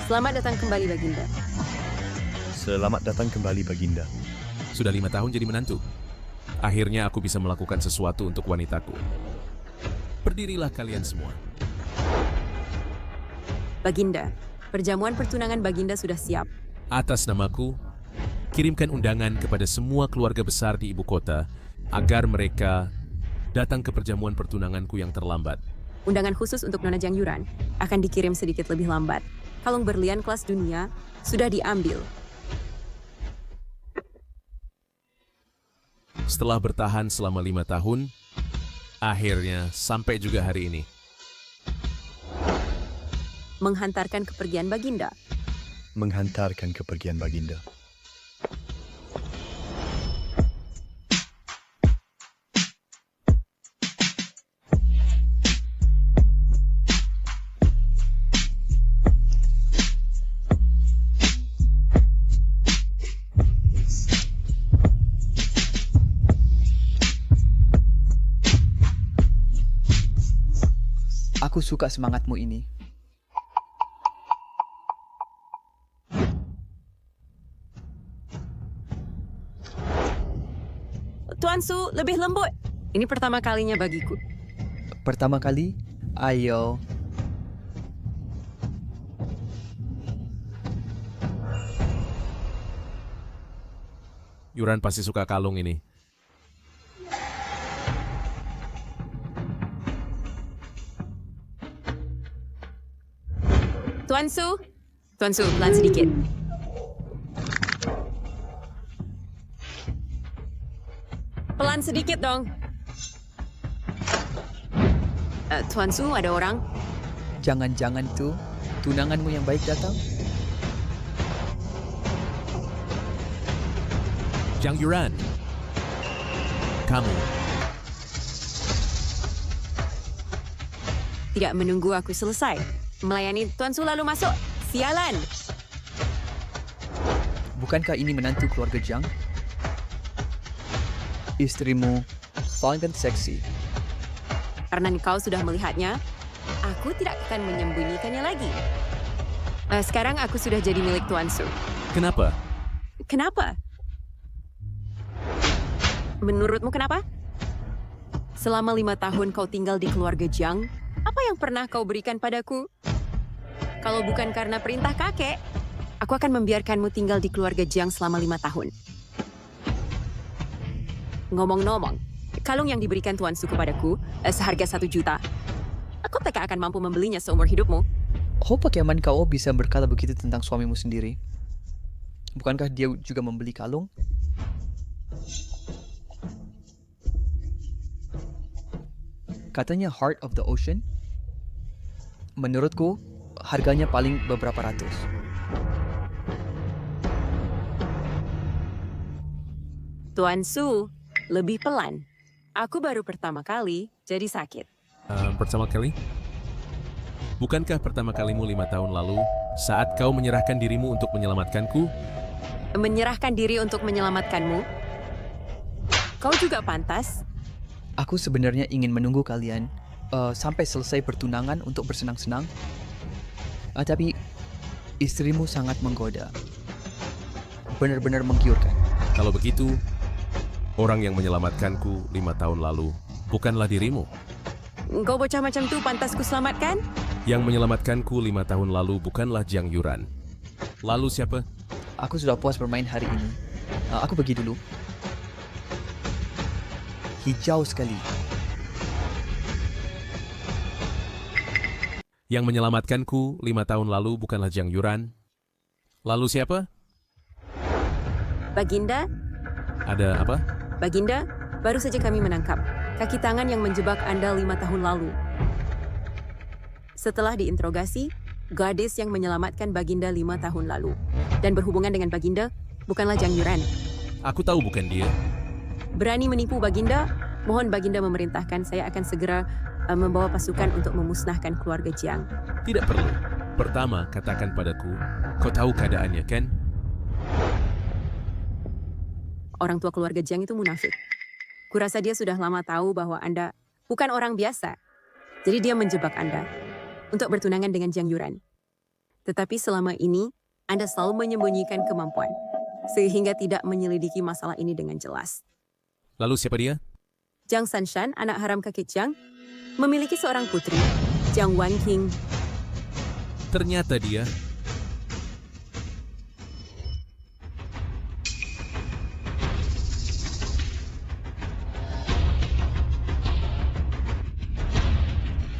Selamat datang kembali, Baginda. Selamat datang kembali, Baginda. Sudah 5 tahun jadi menantu. Akhirnya aku bisa melakukan sesuatu untuk wanitaku. Berdirilah kalian semua. Baginda, perjamuan pertunangan Baginda sudah siap. Atas namaku, kirimkan undangan kepada semua keluarga besar di ibu kota agar mereka datang ke perjamuan pertunanganku yang terlambat. Undangan khusus untuk Nona Jiang Yuran akan dikirim sedikit lebih lambat. Kalung berlian kelas dunia sudah diambil. Setelah bertahan selama 5 tahun, akhirnya sampai juga hari ini. Menghantarkan kepergian Baginda. Menghantarkan kepergian Baginda. Aku suka semangatmu ini. Tuan Su, lebih lembut. Ini pertama kalinya bagiku. Pertama kali, ayo. Yuran pasti suka kalung ini. Tuan Su, pelan sedikit. Pelan sedikit dong. Tuan Su, ada orang. Jangan-jangan tuh tunanganmu yang baik datang? Jiang Yuran, kamu Tidak menunggu aku selesai. Melayani Tuan Su lalu masuk. Sialan. Bukankah ini menantu keluarga Jiang? Istrimu sangat seksi. Karena kau sudah melihatnya, aku tidak akan menyembunyikannya lagi. Sekarang aku sudah jadi milik Tuan Su. kenapa? Kenapa? Menurutmu kenapa? Selama 5 tahun kau tinggal di keluarga Jiang, apa yang pernah kau berikan padaku? Kalau bukan karena perintah kakek, aku akan membiarkanmu tinggal di keluarga Jiang selama 5 tahun. Ngomong-ngomong, kalung yang diberikan Tuan Su kepadaku seharga 1 juta. Aku tak akan mampu membelinya seumur hidupmu. Oh, bagaimana kau bisa berkata begitu tentang suamimu sendiri? Bukankah dia juga membeli kalung? Katanya Heart of the Ocean. Menurutku, harganya paling beberapa ratus. Tuan Su, lebih pelan. Aku baru pertama kali jadi sakit. Pertama kali? Bukankah pertama kalimu 5 tahun lalu saat kau menyerahkan dirimu untuk menyelamatkanku? Menyerahkan diri untuk menyelamatkanmu? Kau juga pantas. Aku sebenarnya ingin menunggu kalian sampai selesai pertunangan untuk bersenang-senang. Tapi istrimu sangat menggoda. Benar-benar menggiurkan. Kalau begitu, orang yang menyelamatkanku 5 tahun lalu bukanlah dirimu. Kau bocah macam tu pantas ku selamatkan? Yang menyelamatkanku 5 tahun lalu bukanlah Jiang Yuran. Lalu siapa? Aku sudah puas bermain hari ini. Aku pergi dulu. Hijau sekali. Yang menyelamatkanku 5 tahun lalu bukanlah Jiang Yuran. Lalu siapa? Baginda? Ada apa? Baginda, baru saja kami menangkap kaki tangan yang menjebak Anda 5 tahun lalu. Setelah diinterogasi, gadis yang menyelamatkan Baginda 5 tahun lalu dan berhubungan dengan Baginda bukanlah Jiang Yuran. Aku tahu bukan dia. Berani menipu Baginda? Mohon Baginda memerintahkan saya akan segera membawa pasukan untuk memusnahkan keluarga Jiang. Tidak perlu. Pertama, katakan padaku, kau tahu keadaannya, kan? Orang tua keluarga Jiang itu munafik. Kurasa dia sudah lama tahu bahwa Anda bukan orang biasa. Jadi dia menjebak Anda untuk bertunangan dengan Jiang Yuran. Tetapi selama ini, Anda selalu menyembunyikan kemampuan, sehingga tidak menyelidiki masalah ini dengan jelas. Lalu siapa dia? Jiang Sanshan, anak haram kakek Jiang, memiliki seorang putri, Jiang Wanqing. Ternyata dia.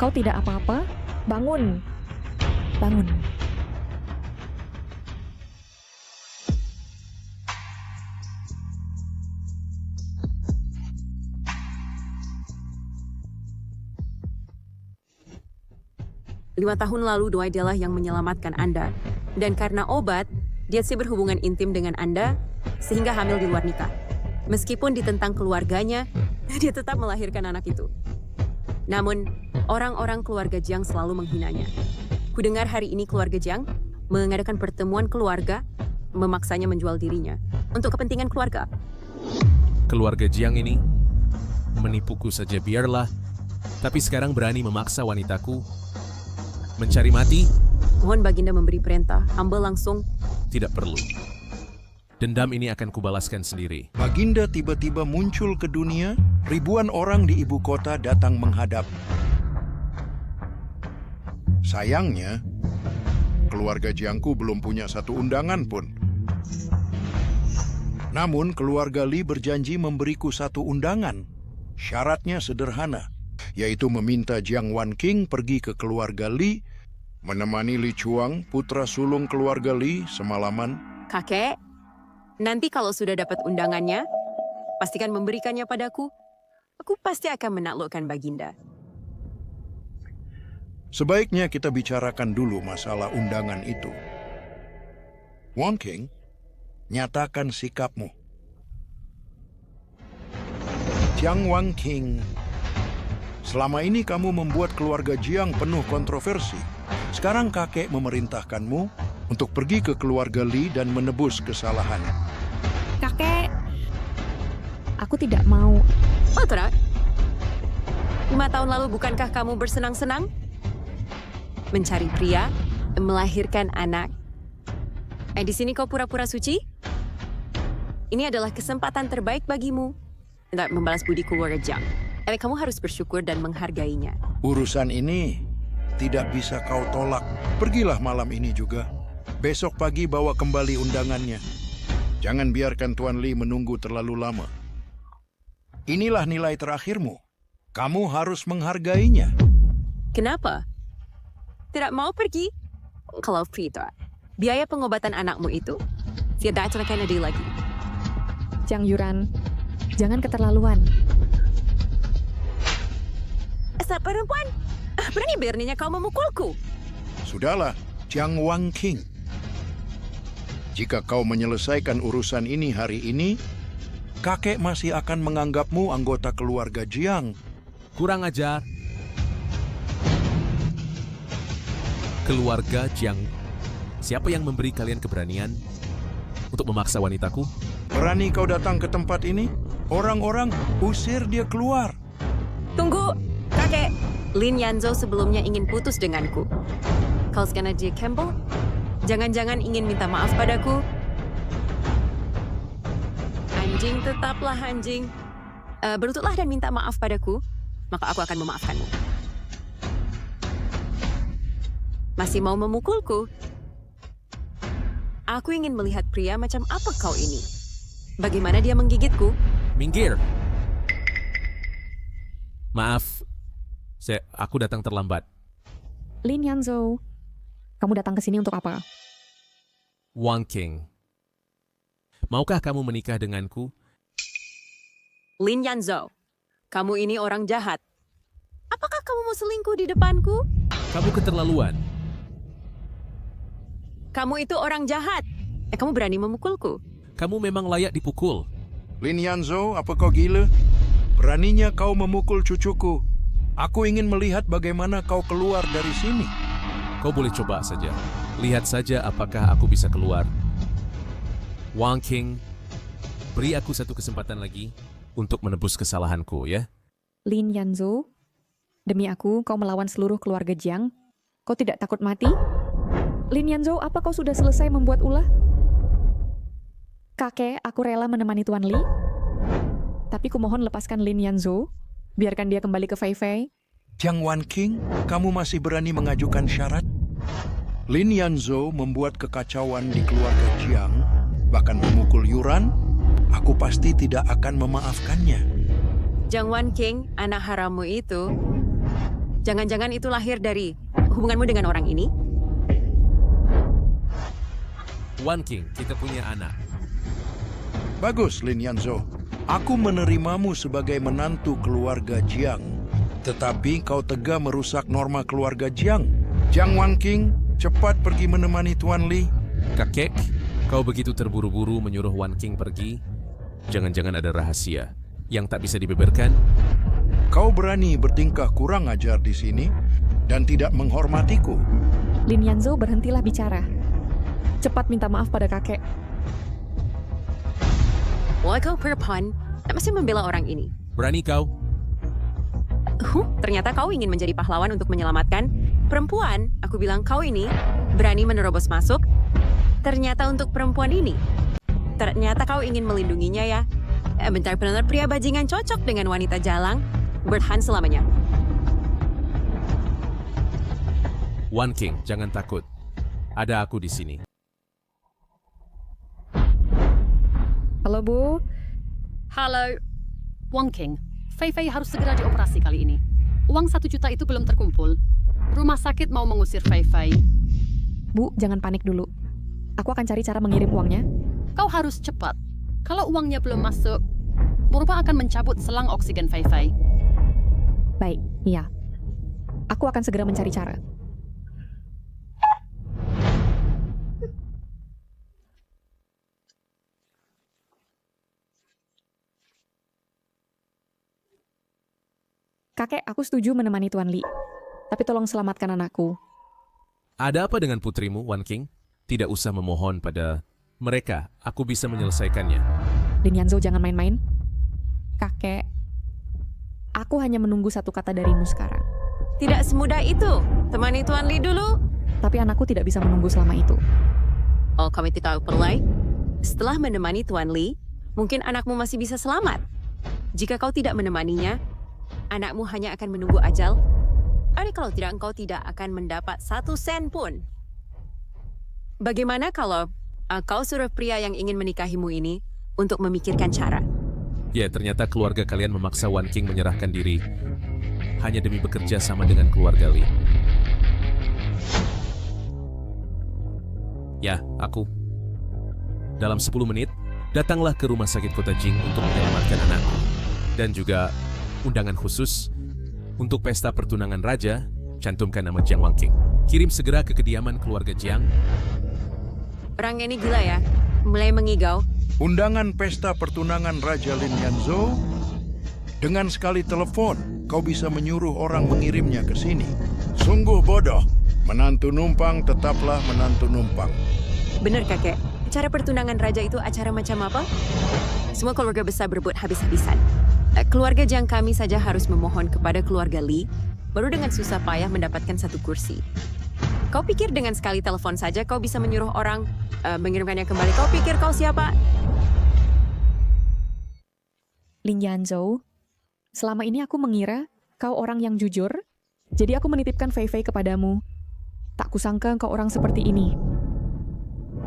Kau tidak apa-apa? Bangun. Bangun. Lima tahun lalu Doi adalah yang menyelamatkan Anda. Dan karena obat, dia sih berhubungan intim dengan Anda, sehingga hamil di luar nikah. Meskipun ditentang keluarganya, dia tetap melahirkan anak itu. Namun, orang-orang keluarga Jiang selalu menghinanya. Kudengar hari ini keluarga Jiang mengadakan pertemuan keluarga, memaksanya menjual dirinya untuk kepentingan keluarga. Keluarga Jiang ini menipuku saja biarlah, tapi sekarang berani memaksa wanitaku mencari mati. Mohon Baginda memberi perintah, hamba langsung. Tidak perlu. Dendam ini akan kubalaskan sendiri. Baginda tiba-tiba muncul ke dunia, ribuan orang di ibu kota datang menghadap. Sayangnya, keluarga Jiangku belum punya satu undangan pun. Namun, keluarga Li berjanji memberiku satu undangan. Syaratnya sederhana, yaitu meminta Jiang Wanqing pergi ke keluarga Li, menemani Li Chuang, putra sulung keluarga Li, semalaman. Kakek, nanti kalau sudah dapat undangannya, pastikan memberikannya padaku. Aku pasti akan menaklukkan Baginda. Sebaiknya kita bicarakan dulu masalah undangan itu. Wanqing, nyatakan sikapmu. Jiang Wanqing, selama ini kamu membuat keluarga Jiang penuh kontroversi. Sekarang kakek memerintahkanmu untuk pergi ke keluarga Li dan menebus kesalahan. Kakek, aku tidak mau. Oh, Tora. 5 tahun lalu bukankah kamu bersenang-senang? Mencari pria, melahirkan anak. Di sini kau pura-pura suci? Ini adalah kesempatan terbaik bagimu untuk membalas budi keluarga Jiang. Tapi kamu harus bersyukur dan menghargainya. Urusan ini tidak bisa kau tolak. Pergilah malam ini juga. Besok pagi bawa kembali undangannya. Jangan biarkan Tuan Li menunggu terlalu lama. Inilah nilai terakhirmu. Kamu harus menghargainya. Kenapa? Tidak mau pergi? Kalau Frida, biaya pengobatan anakmu itu tidak akan ada lagi. Jiang Yuran, jangan keterlaluan. Asal perempuan, berani beraninya kau memukulku. Sudahlah, Jiang Wanqing. Jika kau menyelesaikan urusan ini hari ini, kakek masih akan menganggapmu anggota keluarga Jiang. Kurang ajar. Keluarga Jiang, siapa yang memberi kalian keberanian untuk memaksa wanitaku? Berani kau datang ke tempat ini? Orang-orang usir dia keluar. Tunggu, kakek. Lin Yanzhou sebelumnya ingin putus denganku. Kalau sekarang dia Campbell, jangan-jangan ingin minta maaf padaku. Anjing, tetaplah anjing. Berlututlah dan minta maaf padaku, maka aku akan memaafkanmu. Masih mau memukulku? Aku ingin melihat pria macam apa kau ini. Bagaimana dia menggigitku? Minggir. Maaf, aku datang terlambat. Lin Yanzhou, kamu datang ke sini untuk apa? Wanqing, maukah kamu menikah denganku? Lin Yanzhou, kamu ini orang jahat. Apakah kamu mau selingkuh di depanku? Kamu keterlaluan. Kamu itu orang jahat. Kamu berani memukulku. Kamu memang layak dipukul. Lin Yanzhou, apa kau gila? Beraninya kau memukul cucuku. Aku ingin melihat bagaimana kau keluar dari sini. Kau boleh coba saja. Lihat saja apakah aku bisa keluar. Wanqing, beri aku satu kesempatan lagi untuk menebus kesalahanku, ya. Lin Yanzhou, demi aku kau melawan seluruh keluarga Jiang. Kau tidak takut mati? Lin Yanzhou, apa kau sudah selesai membuat ulah? Kakek, aku rela menemani Tuan Li. Tapi kumohon lepaskan Lin Yanzhou. Biarkan dia kembali ke Fei Fei. Jiang Wanqing, kamu masih berani mengajukan syarat? Lin Yanzhou membuat kekacauan di keluarga Jiang, bahkan memukul Yuran. Aku pasti tidak akan memaafkannya. Jiang Wanqing, anak harammu itu, jangan-jangan itu lahir dari hubunganmu dengan orang ini? Wanqing, kita punya anak. Bagus, Lin Yanzhou. Aku menerimamu sebagai menantu keluarga Jiang. Tetapi kau tega merusak norma keluarga Jiang. Jiang Wanqing, cepat pergi menemani Tuan Li. Kakek, kau begitu terburu-buru menyuruh Wanqing pergi. Jangan-jangan ada rahasia yang tak bisa dibeberkan? Kau berani bertingkah kurang ajar di sini dan tidak menghormatiku. Lin Yanzhou, berhentilah bicara. Cepat minta maaf pada kakek. Wah, kau perempuan, tak masih membela orang ini. Berani kau? Ternyata kau ingin menjadi pahlawan untuk menyelamatkan perempuan. Aku bilang kau ini berani menerobos masuk. Ternyata untuk perempuan ini. Ternyata kau ingin melindunginya ya. Benar-benar pria bajingan cocok dengan wanita jalang. Bertahan selamanya. Wanqing, jangan takut. Ada aku di sini. Halo, Bu. Halo, Wanqing. Fei Fei harus segera dioperasi kali ini. Uang 1 juta itu belum terkumpul. Rumah sakit mau mengusir Fei Fei. Bu, jangan panik dulu. Aku akan cari cara mengirim uangnya. Kau harus cepat. Kalau uangnya belum masuk, Murba akan mencabut selang oksigen Fei Fei. Baik, iya. Aku akan segera mencari cara. Kakek, aku setuju menemani Tuan Li. Tapi tolong selamatkan anakku. Ada apa dengan putrimu, Wanqing? Tidak usah memohon pada mereka. Aku bisa menyelesaikannya. Lin Yanzhou, jangan main-main. Kakek, aku hanya menunggu satu kata darimu sekarang. Tidak semudah itu. Temani Tuan Li dulu. Tapi anakku tidak bisa menunggu selama itu. Oh, kami tidak perlu. Setelah menemani Tuan Li, mungkin anakmu masih bisa selamat. Jika kau tidak menemaninya, anakmu hanya akan menunggu ajal. Kalau tidak, engkau tidak akan mendapat 1 sen pun. Bagaimana kalau kau suruh pria yang ingin menikahimu ini untuk memikirkan cara? Ya, ternyata keluarga kalian memaksa Wanqing menyerahkan diri hanya demi bekerja sama dengan keluarga Li. Ya, aku. Dalam 10 menit, datanglah ke rumah sakit kota Jing untuk menyelamatkan anakku. Dan juga undangan khusus untuk pesta pertunangan raja, cantumkan nama Jiang Wanqing. Kirim segera ke kediaman keluarga Jiang. Orang ini gila ya, mulai mengigau. Undangan pesta pertunangan Raja Lin Yanzhou. Dengan sekali telepon, kau bisa menyuruh orang mengirimnya ke sini. Sungguh bodoh. Menantu numpang tetaplah menantu numpang. Benar kakek, acara pertunangan raja itu acara macam apa? Semua keluarga besar berebut habis-habisan. Keluarga Jiang kami saja harus memohon kepada keluarga Li, baru dengan susah payah mendapatkan 1 kursi. Kau pikir dengan sekali telepon saja kau bisa menyuruh orang mengirimkannya kembali? Kau pikir kau siapa? Lin Yanzhou, selama ini aku mengira kau orang yang jujur, jadi aku menitipkan Fei Fei kepadamu. Tak kusangka kau orang seperti ini.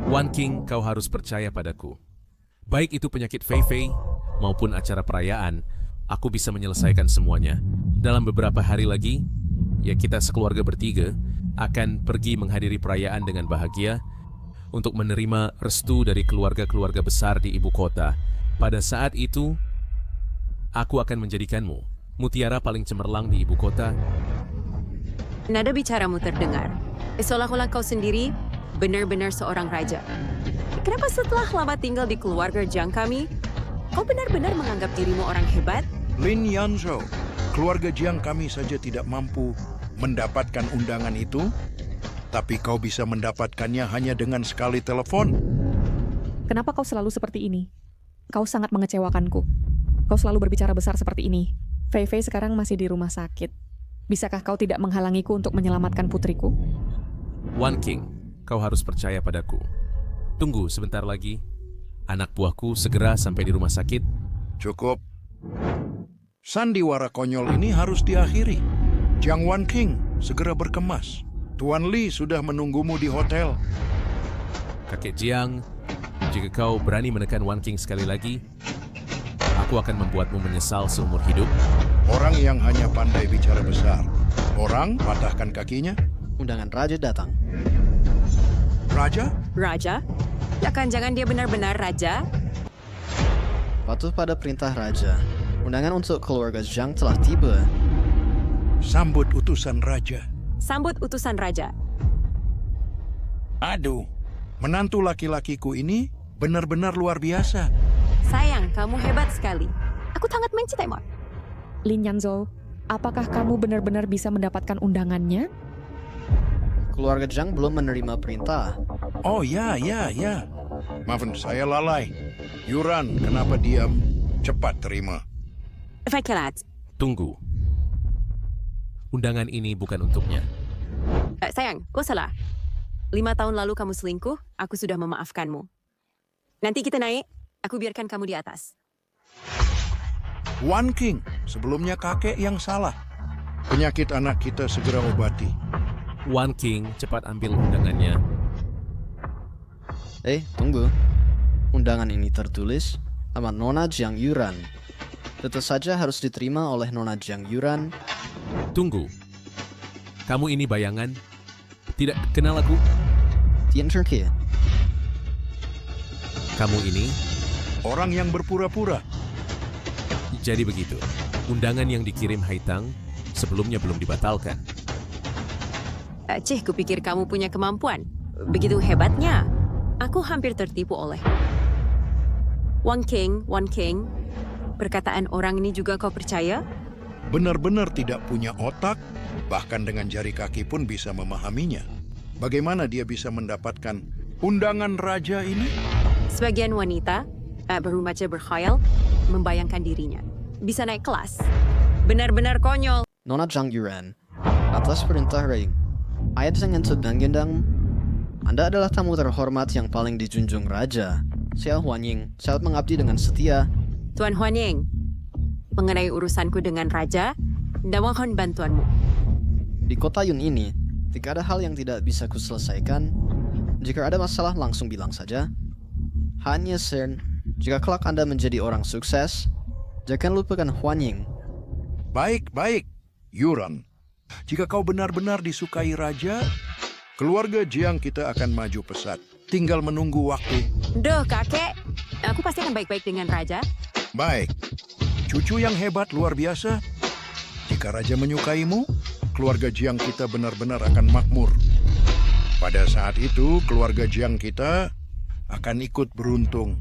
Wanqing, kau harus percaya padaku. Baik itu penyakit Fei Fei maupun acara perayaan, aku bisa menyelesaikan semuanya. Dalam beberapa hari lagi, ya kita sekeluarga bertiga akan pergi menghadiri perayaan dengan bahagia untuk menerima restu dari keluarga-keluarga besar di ibu kota. Pada saat itu, aku akan menjadikanmu mutiara paling cemerlang di ibu kota. Nada bicaramu terdengar. Seolah-olah kau sendiri benar-benar seorang raja. Kenapa setelah lama tinggal di keluarga Jiang kami, kau benar-benar menganggap dirimu orang hebat? Lin Yanzhou, keluarga Jiang kami saja tidak mampu mendapatkan undangan itu, tapi kau bisa mendapatkannya hanya dengan sekali telepon. Kenapa kau selalu seperti ini? Kau sangat mengecewakanku. Kau selalu berbicara besar seperti ini. Fei Fei sekarang masih di rumah sakit. Bisakah kau tidak menghalangiku untuk menyelamatkan putriku? Wanqing, kau harus percaya padaku. Tunggu sebentar lagi. Anak buahku segera sampai di rumah sakit. Cukup. Sandiwara konyol ini harus diakhiri. Jiang Wanqing, segera berkemas. Tuan Li sudah menunggumu di hotel. Kakek Jiang, jika kau berani menekan Wanqing sekali lagi, aku akan membuatmu menyesal seumur hidup. Orang yang hanya pandai bicara besar. Orang patahkan kakinya. Undangan raja datang. Raja? Raja? Ya kan, jangan dia benar-benar raja? Patuh pada perintah raja. Undangan untuk keluarga Zhang telah tiba. Sambut utusan raja. Sambut utusan raja. Aduh, menantu laki-lakiku ini benar-benar luar biasa. Sayang, kamu hebat sekali. Aku sangat mencintaimu. Lin Yanzhou, apakah kamu benar-benar bisa mendapatkan undangannya? Keluarga Zhang belum menerima perintah. Oh ya. Maafin, saya lalai. Yuran, kenapa diam? Cepat terima. Baiklah. Tunggu. Undangan ini bukan untuknya. Sayang, kau salah. 5 tahun lalu kamu selingkuh, aku sudah memaafkanmu. Nanti kita naik, aku biarkan kamu di atas. Wanqing, sebelumnya kakek yang salah. Penyakit anak kita segera obati. Wanqing, cepat ambil undangannya. Tunggu. Undangan ini tertulis sama Nona Jiang Yuran. Tentu saja harus diterima oleh Nona Jiang Yuran. Tunggu. Kamu ini bayangan? Tidak kenal aku? Tian Chengke. Kamu ini? Orang yang berpura-pura. Jadi begitu. Undangan yang dikirim Haitang sebelumnya belum dibatalkan. Cih, kupikir kamu punya kemampuan. Begitu hebatnya. Aku hampir tertipu oleh Wanqing. Perkataan orang ini juga kau percaya? Benar-benar tidak punya otak, bahkan dengan jari kaki pun bisa memahaminya. Bagaimana dia bisa mendapatkan undangan raja ini? Sebagian wanita berumacah berkhayal membayangkan dirinya bisa naik kelas. Benar-benar konyol. Nona Jiang Yuran. Atas perintah Rai, ayat dengan Gendang. Anda adalah tamu terhormat yang paling dijunjung raja. Saya Huanying, sangat mengabdi dengan setia. Tuan Huanying, mengenai urusanku dengan raja, mohon bantuanmu. Di kota Yun ini, tidak ada hal yang tidak bisa kuselesaikan. Jika ada masalah langsung bilang saja. Hanya Sern, jika kelak Anda menjadi orang sukses, jangan lupakan Huanying. Baik. Yuran, jika kau benar-benar disukai raja, keluarga Jiang kita akan maju pesat. Tinggal menunggu waktu. Duh, kakek. Aku pasti akan baik-baik dengan raja. Baik. Cucu yang hebat luar biasa. Jika raja menyukaimu, keluarga Jiang kita benar-benar akan makmur. Pada saat itu, keluarga Jiang kita akan ikut beruntung.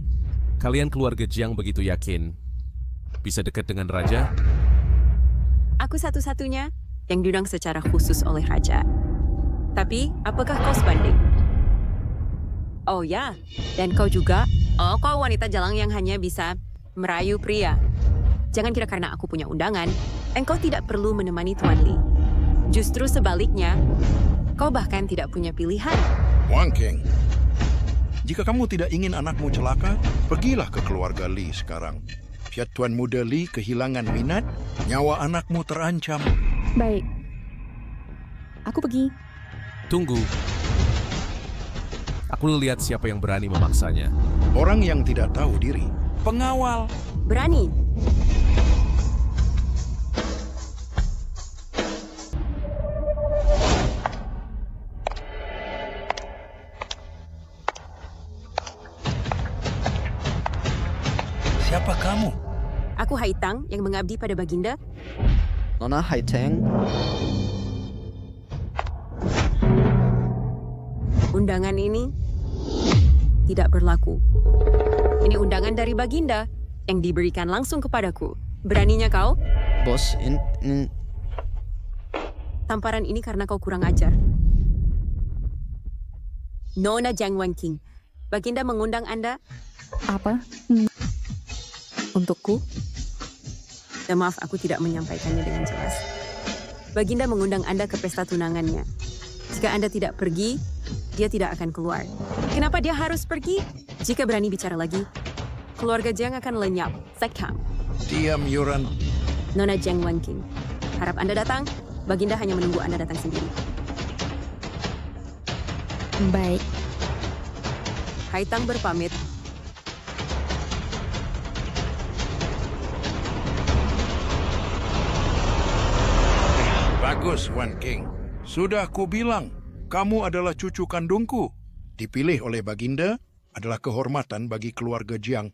Kalian keluarga Jiang begitu yakin bisa dekat dengan raja? Aku satu-satunya yang diundang secara khusus oleh raja. Tapi, apakah kau sebanding? Oh ya, dan kau juga. Oh, kau wanita jalang yang hanya bisa merayu pria. Jangan kira karena aku punya undangan, engkau tidak perlu menemani Tuan Li. Justru sebaliknya, kau bahkan tidak punya pilihan. Wanqing, jika kamu tidak ingin anakmu celaka, pergilah ke keluarga Li sekarang. Biar Tuan Muda Li kehilangan minat, nyawa anakmu terancam. Baik. Aku pergi. Tunggu. Aku lihat siapa yang berani memaksanya. Orang yang tidak tahu diri. Pengawal. Berani. Siapa kamu? Aku Haitang yang mengabdi pada Baginda. Nona Haiteng. Undangan ini tidak berlaku. Ini undangan dari Baginda yang diberikan langsung kepadaku. Beraninya kau? Bos, Tamparan ini karena kau kurang ajar. Nona Jiang Wanqing, Baginda mengundang Anda. Apa? Untukku? Maaf, aku tidak menyampaikannya dengan jelas. Baginda mengundang Anda ke pesta tunangannya. Jika Anda tidak pergi, dia tidak akan keluar. Kenapa dia harus pergi? Jika berani bicara lagi, keluarga Jiang akan lenyap. Sekam. Diam, Yuran. Nona Jiang Wanking. Harap Anda datang. Baginda hanya menunggu Anda datang sendiri. Baik. Haitang berpamit. Bagus, Wan King. Sudah kubilang, kamu adalah cucu kandungku. Dipilih oleh Baginda adalah kehormatan bagi keluarga Jiang.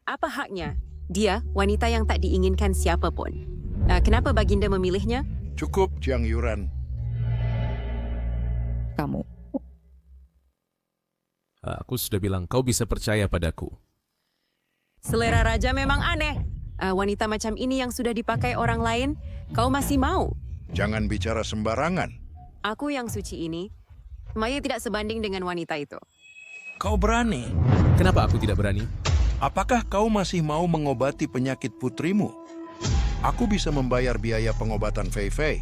Apa haknya? Dia wanita yang tak diinginkan siapapun. Kenapa Baginda memilihnya? Cukup, Jiang Yuran. Kamu. Aku sudah bilang kau bisa percaya padaku. Selera raja memang aneh. Wanita macam ini yang sudah dipakai orang lain, kau masih mau? Jangan bicara sembarangan. Aku yang suci ini, Maya tidak sebanding dengan wanita itu. Kau berani. Kenapa aku tidak berani? Apakah kau masih mau mengobati penyakit putrimu? Aku bisa membayar biaya pengobatan Fei Fei.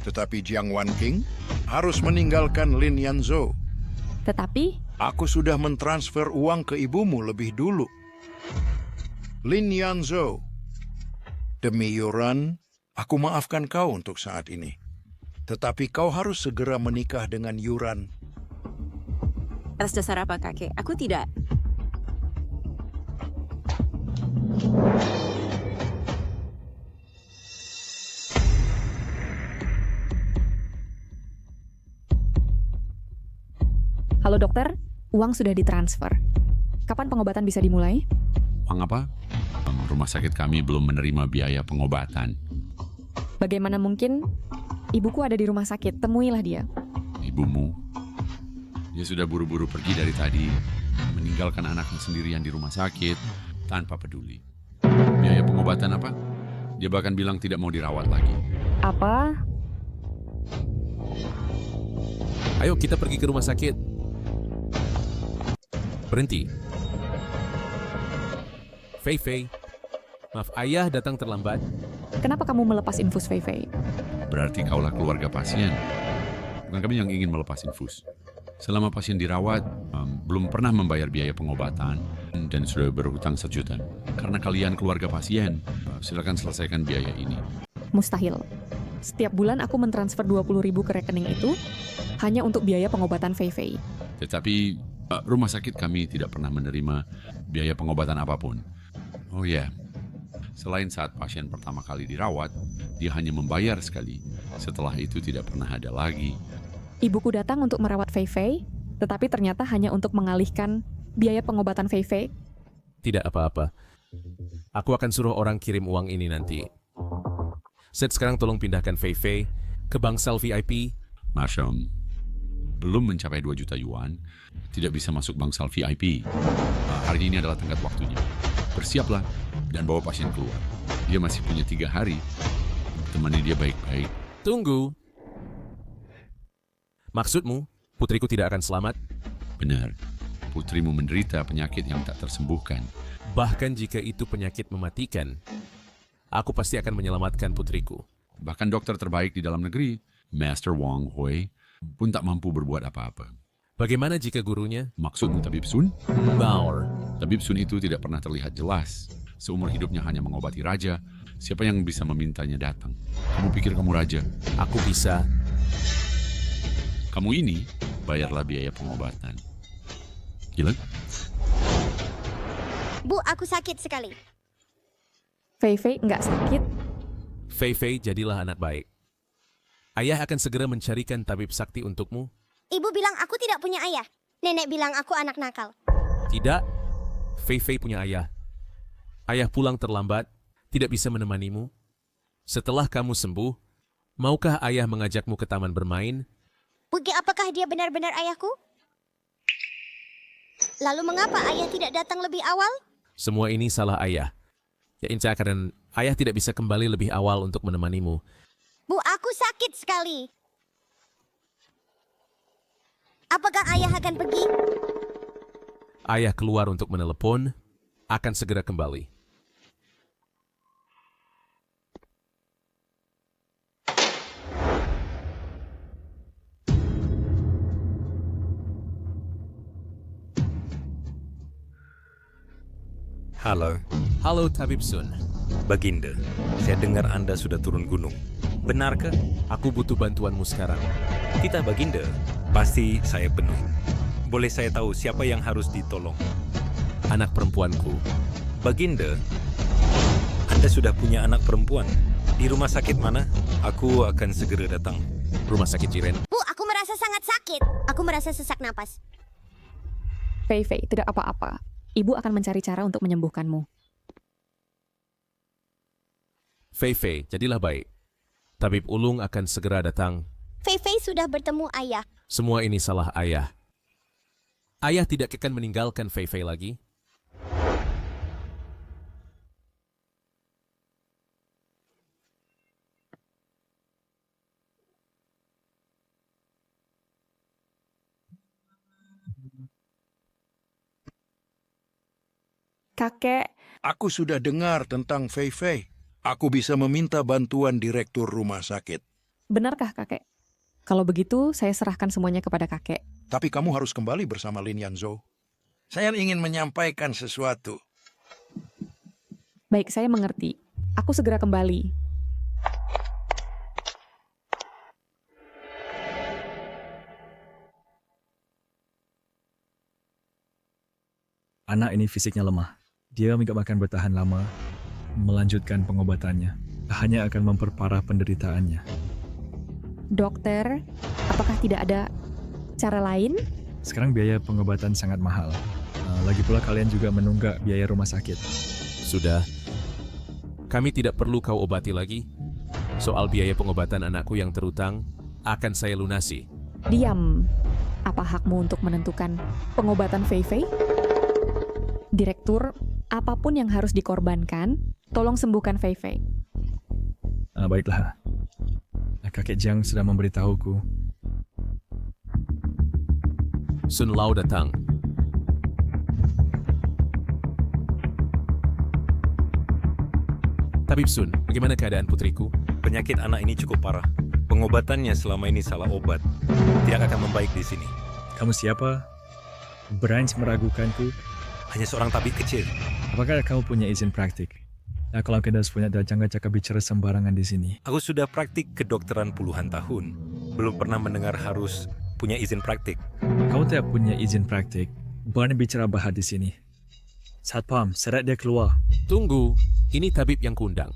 Tetapi Jiang Wanking harus meninggalkan Lin Yanzhou. Tetapi, Aku sudah mentransfer uang ke ibumu lebih dulu. Lin Yanzhou, demi Yuran, aku maafkan kau untuk saat ini. Tetapi kau harus segera menikah dengan Yuran. Atas dasar apa, kakek? Aku tidak. halo dokter, uang sudah ditransfer. Kapan pengobatan bisa dimulai? Uang apa? Rumah sakit kami belum menerima biaya pengobatan. Bagaimana mungkin? Ibuku ada di rumah sakit, temuilah dia. Ibumu? Dia sudah buru-buru pergi dari tadi, meninggalkan anaknya sendirian di rumah sakit, tanpa peduli. Biaya pengobatan apa? Dia bahkan bilang tidak mau dirawat lagi. Apa? Ayo kita pergi ke rumah sakit. Berhenti. Fei Fei, maaf ayah datang terlambat. Kenapa kamu melepas infus Fei Fei? Berarti kaulah keluarga pasien. Bukan kami yang ingin melepas infus. Selama pasien dirawat, belum pernah membayar biaya pengobatan dan sudah berhutang 1 juta. Karena kalian keluarga pasien, silakan selesaikan biaya ini. Mustahil. Setiap bulan aku mentransfer 20.000 ke rekening itu hanya untuk biaya pengobatan Fei Fei. Tetapi rumah sakit kami tidak pernah menerima biaya pengobatan apapun. Oh ya, selain saat pasien pertama kali dirawat, dia hanya membayar sekali. Setelah itu tidak pernah ada lagi. Ibuku datang untuk merawat Fei Fei, tetapi ternyata hanya untuk mengalihkan biaya pengobatan Fei Fei. Tidak apa-apa. Aku akan suruh orang kirim uang ini nanti. Set sekarang tolong pindahkan Fei Fei ke bangsal VIP. Marsham, belum mencapai 2 juta yuan, tidak bisa masuk bangsal VIP. Hari ini adalah tenggat waktunya. Bersiaplah dan bawa pasien keluar. Dia masih punya 3 hari. Temani dia baik-baik. Tunggu. Maksudmu, putriku tidak akan selamat? Benar, putrimu menderita penyakit yang tak tersembuhkan. Bahkan jika itu penyakit mematikan, aku pasti akan menyelamatkan putriku. Bahkan dokter terbaik di dalam negeri, Master Wang Hui, pun tak mampu berbuat apa-apa. Bagaimana jika gurunya? Maksudmu Tabib Sun? Baur. Tabib Sun itu tidak pernah terlihat jelas. Seumur hidupnya hanya mengobati raja. Siapa yang bisa memintanya datang? Kamu pikir kamu raja? Aku bisa. Kamu ini, bayarlah biaya pengobatan. Gila? Bu, aku sakit sekali. Fei Fei nggak sakit. Fei Fei, jadilah anak baik. Ayah akan segera mencarikan tabib sakti untukmu. Ibu bilang aku tidak punya ayah. Nenek bilang aku anak nakal. Tidak, Fei Fei punya ayah. Ayah pulang terlambat, tidak bisa menemanimu. Setelah kamu sembuh, maukah ayah mengajakmu ke taman bermain? Bugi, apakah dia benar-benar ayahku? Lalu mengapa ayah tidak datang lebih awal? Semua ini salah ayah. Ya Inca, karena ayah tidak bisa kembali lebih awal untuk menemanimu. Bu, aku sakit sekali. Apakah ayah akan pergi? Ayah keluar untuk menelepon, akan segera kembali. Halo, Halo Tabib Sun. Baginda. Saya dengar Anda sudah turun gunung. Benarkah? Aku butuh bantuanmu sekarang. Tidak, Baginda. Pasti saya penuh. Boleh saya tahu siapa yang harus ditolong? Anak perempuanku. Baginda, Anda sudah punya anak perempuan. Di rumah sakit mana? Aku akan segera datang. Rumah sakit Jiren. Bu, aku merasa sangat sakit. Aku merasa sesak napas. Fei Fei, tidak apa-apa. Ibu akan mencari cara untuk menyembuhkanmu. Fei Fei, jadilah baik. Tabib Ulung akan segera datang. Fei Fei sudah bertemu ayah. Semua ini salah ayah. Ayah tidak akan meninggalkan Fei Fei lagi. Kakek, Aku sudah dengar tentang Fei Fei. Aku bisa meminta bantuan direktur rumah sakit. benarkah kakek? Kalau begitu, saya serahkan semuanya kepada kakek. Tapi kamu harus kembali bersama Lin Yanzhou. Saya ingin menyampaikan sesuatu. Baik, saya mengerti. Aku segera kembali. Anak ini fisiknya lemah. Dia tidak akan bertahan lama melanjutkan pengobatannya. Hanya akan memperparah penderitaannya. Dokter, apakah tidak ada cara lain? Sekarang biaya pengobatan sangat mahal. Lagi pula kalian juga menunggak biaya rumah sakit. Sudah. Kami tidak perlu kau obati lagi. Soal biaya pengobatan anakku yang terutang, akan saya lunasi. Diam. Apa hakmu untuk menentukan pengobatan Fei Fei? Direktur, apapun yang harus dikorbankan, tolong sembuhkan Fei Fei. Baiklah. Kakek Jiang sudah memberitahuku. Sun Lao datang. Tabib Sun, bagaimana keadaan putriku? Penyakit anak ini cukup parah. Pengobatannya selama ini salah obat. Tidak akan membaik di sini. Kamu siapa? Berani meragukanku? Hanya seorang tabib kecil. Apakah kamu punya izin praktik? Kalau tidak punya, jangan cakap bicara sembarangan di sini. Aku sudah praktik kedokteran puluhan tahun. Belum pernah mendengar harus punya izin praktik. Kamu tidak punya izin praktik. Berani bicara bahat di sini. Satpam, seret dia keluar. Tunggu, ini tabib yang kundang.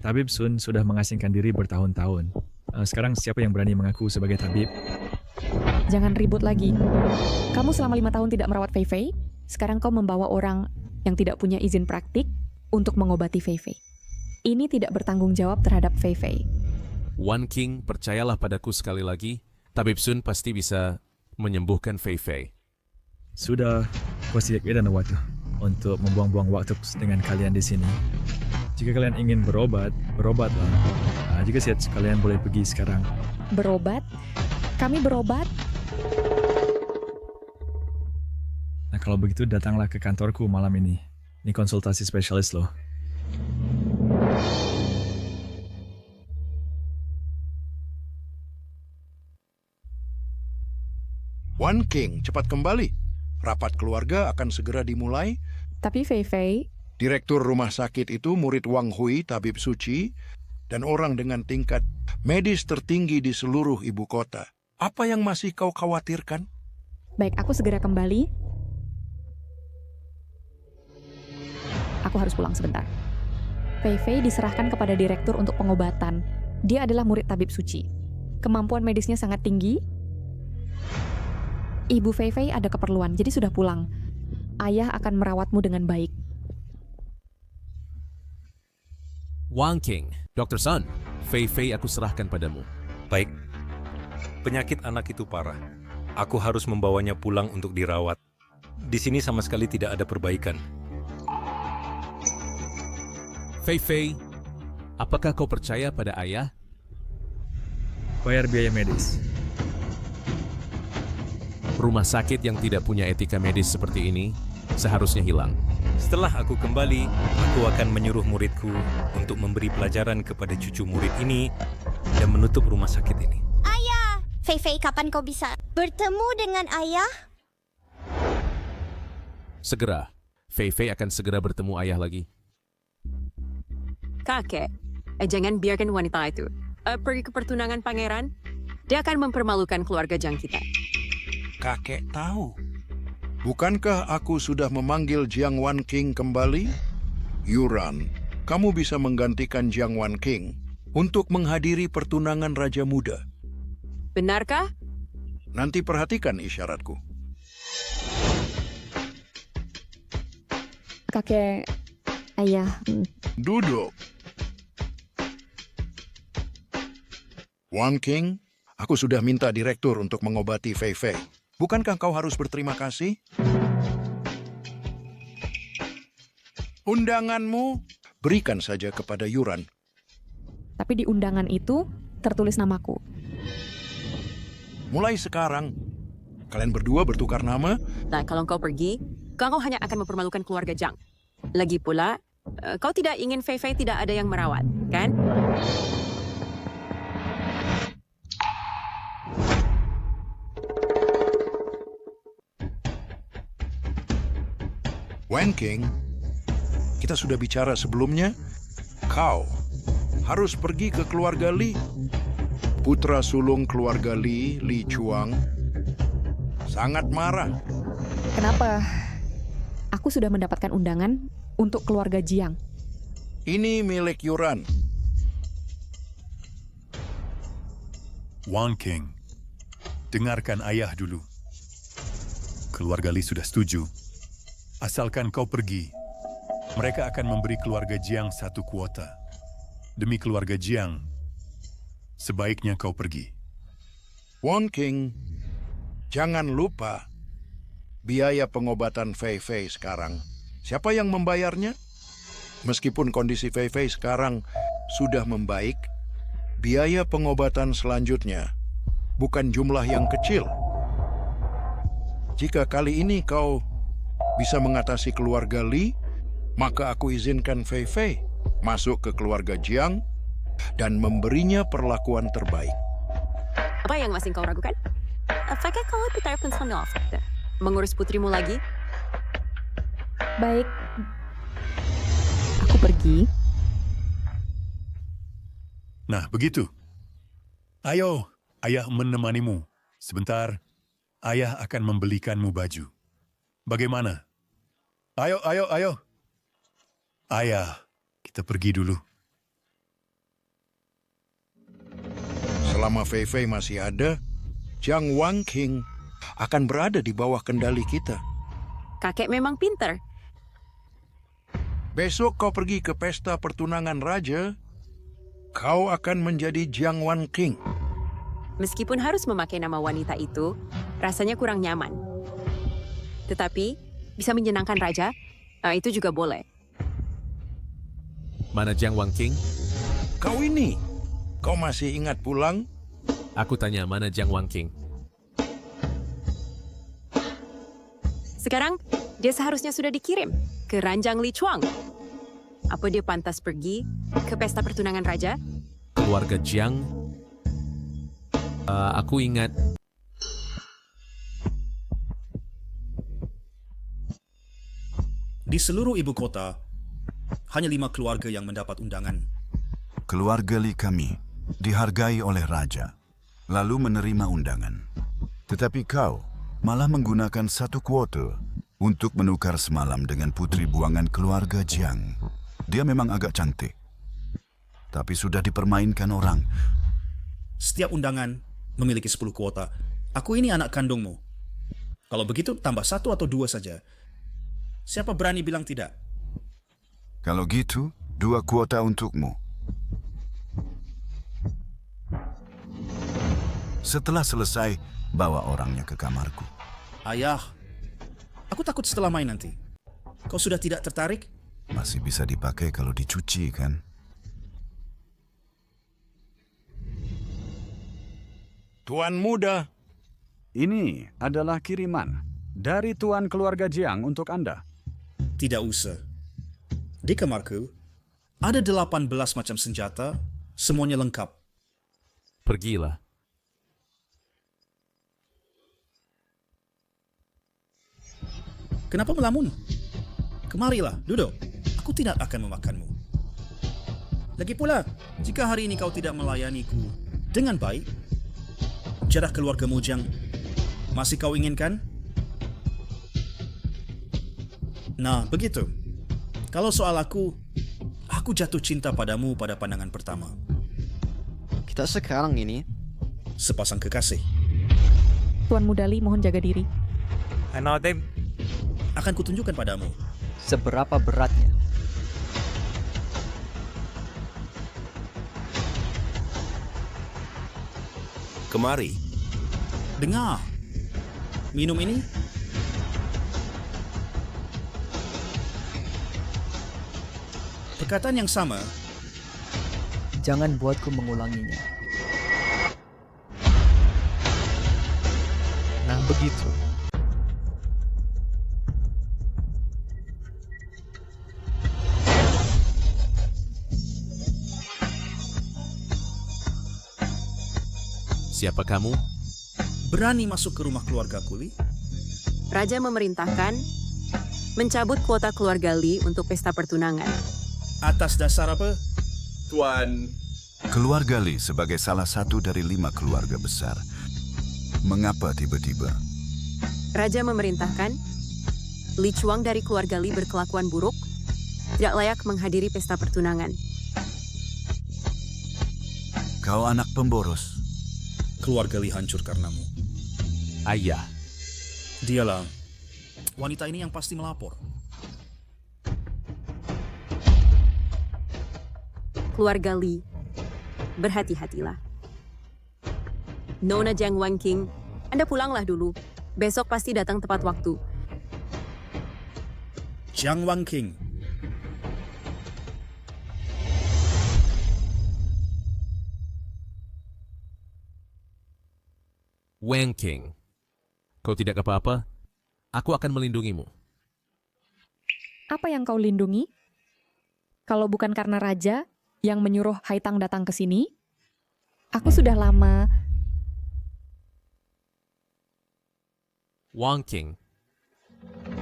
Tabib Sun sudah mengasingkan diri bertahun-tahun. Sekarang siapa yang berani mengaku sebagai tabib? Jangan ribut lagi. Kamu selama 5 tahun tidak merawat Fei Fei. Sekarang kau membawa orang yang tidak punya izin praktik untuk mengobati Fei Fei. Ini tidak bertanggung jawab terhadap Fei Fei. Wan King, percayalah padaku sekali lagi. Tabib Sun pasti bisa menyembuhkan Fei Fei. Sudah, kau tidak ada waktu untuk membuang-buang waktu dengan kalian di sini. Jika kalian ingin berobat, berobatlah. Jika siap, kalian boleh pergi sekarang. Berobat? Kami berobat? Kalau begitu datanglah ke kantorku malam ini. Ini konsultasi spesialis loh. Wan King, cepat kembali. Rapat keluarga akan segera dimulai. Tapi Fei Fei... Direktur rumah sakit itu murid Wang Hui, tabib suci, dan orang dengan tingkat medis tertinggi di seluruh ibu kota. Apa yang masih kau khawatirkan? Baik, aku segera kembali. Aku harus pulang sebentar. Fei Fei diserahkan kepada direktur untuk pengobatan. Dia adalah murid tabib suci. Kemampuan medisnya sangat tinggi. Ibu Fei Fei ada keperluan, jadi sudah pulang. Ayah akan merawatmu dengan baik. Wang King, Dr. Sun, Fei Fei aku serahkan padamu. Baik. Penyakit anak itu parah. Aku harus membawanya pulang untuk dirawat. Di sini sama sekali tidak ada perbaikan. Fei Fei, apakah kau percaya pada ayah? Bayar biaya medis. Rumah sakit yang tidak punya etika medis seperti ini seharusnya hilang. Setelah aku kembali, aku akan menyuruh muridku untuk memberi pelajaran kepada cucu murid ini dan menutup rumah sakit ini. Ayah! Fei Fei, kapan kau bisa bertemu dengan ayah? Segera. Fei Fei akan segera bertemu ayah lagi. Kakek, jangan biarkan wanita itu pergi ke pertunangan pangeran. Dia akan mempermalukan keluarga Jiang kita. Kakek tahu. Bukankah aku sudah memanggil Jiang Wan King kembali? Yuran, kamu bisa menggantikan Jiang Wan King untuk menghadiri pertunangan Raja Muda. Benarkah? Nanti perhatikan isyaratku. Kakek, ayah, Duduk. Wan King, aku sudah minta direktur untuk mengobati Fei Fei. Bukankah kau harus berterima kasih? Undanganmu berikan saja kepada Yuran. tapi di undangan itu tertulis namaku. Mulai sekarang, kalian berdua bertukar nama. Nah, kalau kau pergi, kau hanya akan mempermalukan keluarga Jiang. Lagi pula, kau tidak ingin Fei Fei tidak ada yang merawat, kan? Wan King, kita sudah bicara sebelumnya. Kau harus pergi ke keluarga Li. Putra sulung keluarga Li, Li Chuang, sangat marah. Kenapa? Aku sudah mendapatkan undangan untuk keluarga Jiang. Ini milik Yuran. Wan King, dengarkan ayah dulu. Keluarga Li sudah setuju. Asalkan kau pergi, mereka akan memberi keluarga Jiang 1 kuota. Demi keluarga Jiang, sebaiknya kau pergi. Wan King, jangan lupa biaya pengobatan Fei Fei sekarang. Siapa yang membayarnya? Meskipun kondisi Fei Fei sekarang sudah membaik, biaya pengobatan selanjutnya bukan jumlah yang kecil. Jika kali ini kau bisa mengatasi keluarga Li, maka aku izinkan Fei Fei masuk ke keluarga Jiang dan memberinya perlakuan terbaik. Apa yang masih kau ragukan? Apakah kau bertarung sama mengurus putrimu lagi? Baik, aku pergi. Nah, begitu. Ayo, ayah menemanimu. Sebentar, ayah akan membelikanmu baju. Bagaimana? Ayo. Ayah, kita pergi dulu. Selama Fei Fei masih ada, Jiang Wan King akan berada di bawah kendali kita. Kakek memang pintar. Besok kau pergi ke pesta pertunangan raja, kau akan menjadi Jiang Wan King. Meskipun harus memakai nama wanita itu, rasanya kurang nyaman. Tetapi, bisa menyenangkan raja, itu juga boleh. Mana Jiang Wan King? Kau ini, kau masih ingat pulang? Aku tanya, mana Jiang Wan King? Sekarang, dia seharusnya sudah dikirim ke Ranjang Li Chuang. Apa dia pantas pergi ke pesta pertunangan raja? Keluarga Jiang? Aku ingat. Di seluruh ibu kota, hanya 5 keluarga yang mendapat undangan. Keluarga Li kami dihargai oleh raja, lalu menerima undangan. Tetapi kau malah menggunakan 1 kuota untuk menukar semalam dengan putri buangan keluarga Jiang. Dia memang agak cantik, tapi sudah dipermainkan orang. Setiap undangan memiliki 10 kuota. Aku ini anak kandungmu. Kalau begitu tambah 1 atau 2 saja. Siapa berani bilang tidak? Kalau gitu, 2 kuota untukmu. Setelah selesai, bawa orangnya ke kamarku. Ayah, aku takut setelah main nanti. Kau sudah tidak tertarik? Masih bisa dipakai kalau dicuci, kan? Tuan muda. Ini adalah kiriman dari Tuan keluarga Jiang untuk Anda. Tidak usah. Di kamarku, ada 18 macam senjata, semuanya lengkap. Pergilah. Kenapa melamun? Kemarilah, duduk. Aku tidak akan memakanmu. Lagi pula, jika hari ini kau tidak melayaniku dengan baik, jatah keluarga Mojang masih kau inginkan? Nah, begitu. Kalau soal aku jatuh cinta padamu pada pandangan pertama. Kita sekarang ini sepasang kekasih. Tuan Mudali, mohon jaga diri. Akan kutunjukkan padamu seberapa beratnya. Kemari. Dengar. Minum ini. Perkataan yang sama. Jangan buatku mengulanginya. Nah, begitu. Siapa kamu? Berani masuk ke rumah keluarga Kuli? Raja memerintahkan mencabut kuota keluarga Lee untuk pesta pertunangan. Atas dasar apa? Tuan. Keluarga Lee sebagai salah satu dari 5 keluarga besar. Mengapa tiba-tiba? Raja memerintahkan Li Chuang dari keluarga Lee berkelakuan buruk, tidak layak menghadiri pesta pertunangan. Kau anak pemboros. Keluarga Lee hancur karenamu. Ayah. Dialah. Wanita ini yang pasti melapor. Keluarga Lee, berhati-hatilah. Nona Jiang Wanqing, Anda pulanglah dulu. Besok pasti datang tepat waktu. Jiang Wanqing. Wanqing. Kau tidak apa-apa? Aku akan melindungimu. Apa yang kau lindungi? Kalau bukan karena raja yang menyuruh Haitang datang ke sini, aku sudah lama... Wanqing.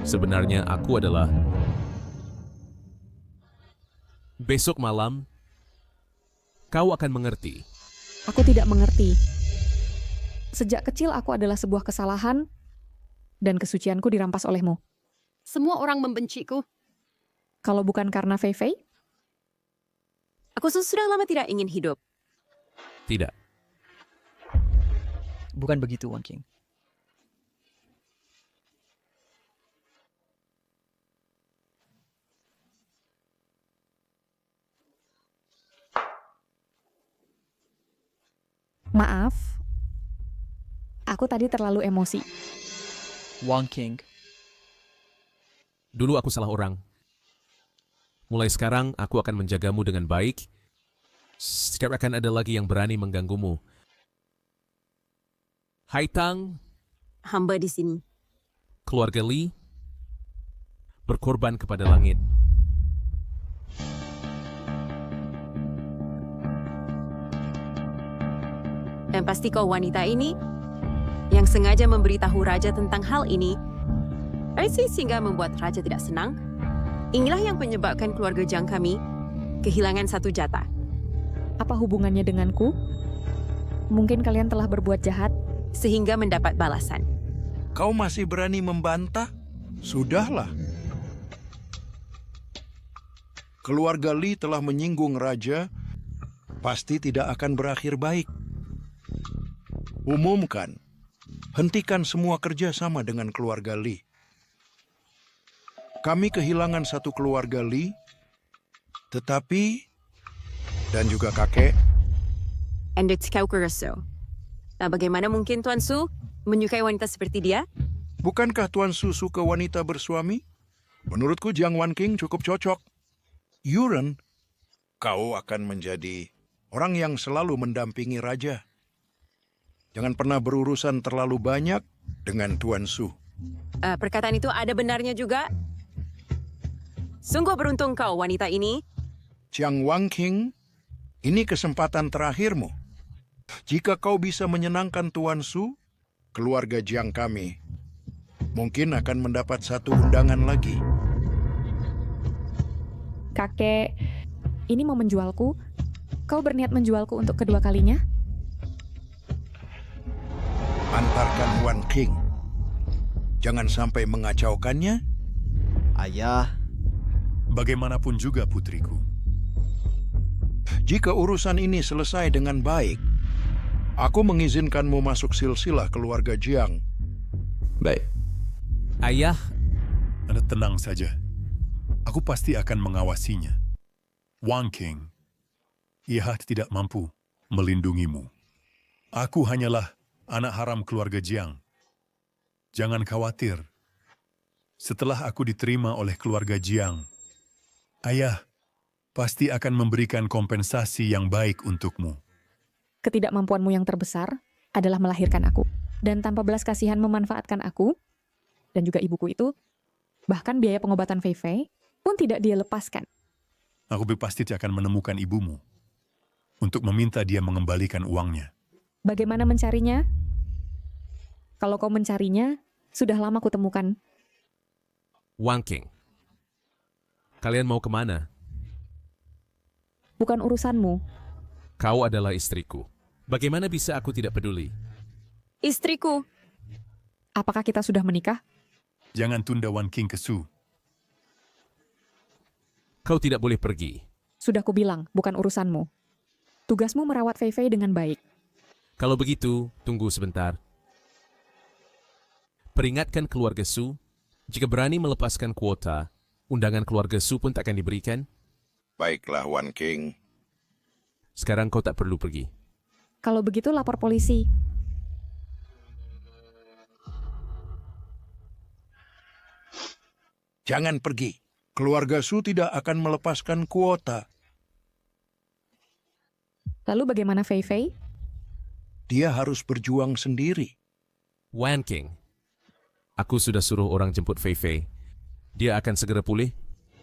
Sebenarnya aku adalah... Besok malam, kau akan mengerti. Aku tidak mengerti. Sejak kecil aku adalah sebuah kesalahan dan kesucianku dirampas olehmu. Semua orang membenciku. Kalau bukan karena Fei Fei? Aku sudah lama tidak ingin hidup. Tidak. Bukan begitu, Wanqing. Maaf, aku tadi terlalu emosi. Wanqing. Dulu aku salah orang. Mulai sekarang aku akan menjagamu dengan baik. Tidak akan ada lagi yang berani mengganggumu. Haitang, hamba di sini. Keluarga Lee, berkorban kepada langit. Dan pasti kau wanita ini yang sengaja memberitahu raja tentang hal ini, sehingga membuat raja tidak senang. Inilah yang menyebabkan keluarga Jiang kami kehilangan 1 jatah. Apa hubungannya denganku? Mungkin kalian telah berbuat jahat sehingga mendapat balasan. Kau masih berani membantah? Sudahlah. Keluarga Lee telah menyinggung raja, pasti tidak akan berakhir baik. Umumkan, hentikan semua kerja sama dengan keluarga Lee. Kami kehilangan 1 keluarga Lee, tetapi, dan juga kakek. And it's kau Kuroso. Nah, bagaimana mungkin Tuan Su menyukai wanita seperti dia? Bukankah Tuan Su suka wanita bersuami? Menurutku Jiang Wanqing cukup cocok. Yuren, kau akan menjadi orang yang selalu mendampingi raja. Jangan pernah berurusan terlalu banyak dengan Tuan Su. Perkataan itu ada benarnya juga. Sungguh beruntung kau wanita ini. Jiang Wanqing, ini kesempatan terakhirmu. Jika kau bisa menyenangkan Tuan Su, keluarga Jiang kami mungkin akan mendapat 1 undangan lagi. kakek ini mau menjualku. Kau berniat menjualku untuk kedua kalinya? Antarkan Wan King. Jangan sampai mengacaukannya. Ayah. Bagaimanapun juga putriku. Jika urusan ini selesai dengan baik, aku mengizinkanmu masuk silsilah keluarga Jiang. Baik. Ayah. Anda tenang saja. Aku pasti akan mengawasinya. Wan King, ia tidak mampu melindungimu. Aku hanyalah anak haram keluarga Jiang. Jangan khawatir. Setelah aku diterima oleh keluarga Jiang, ayah pasti akan memberikan kompensasi yang baik untukmu. Ketidakmampuanmu yang terbesar adalah melahirkan aku. Dan tanpa belas kasihan memanfaatkan aku, dan juga ibuku itu, bahkan biaya pengobatan Fei Fei pun tidak dia lepaskan. Aku pasti akan menemukan ibumu untuk meminta dia mengembalikan uangnya. Bagaimana mencarinya? Kalau kau mencarinya, sudah lama kutemukan. Wan King. Kalian mau kemana? Bukan urusanmu. Kau adalah istriku. Bagaimana bisa aku tidak peduli? Istriku. Apakah kita sudah menikah? Jangan tunda Wan King ke Su. Kau tidak boleh pergi. Sudah kubilang, bukan urusanmu. Tugasmu merawat Fei Fei dengan baik. Kalau begitu, tunggu sebentar. Peringatkan keluarga Su, jika berani melepaskan kuota, undangan keluarga Su pun tak akan diberikan. Baiklah, Wan King. Sekarang kau tak perlu pergi. Kalau begitu lapor polisi. Jangan pergi. Keluarga Su tidak akan melepaskan kuota. Lalu bagaimana Fei Fei? Dia harus berjuang sendiri. Wan King, aku sudah suruh orang jemput Fei Fei. Dia akan segera pulih.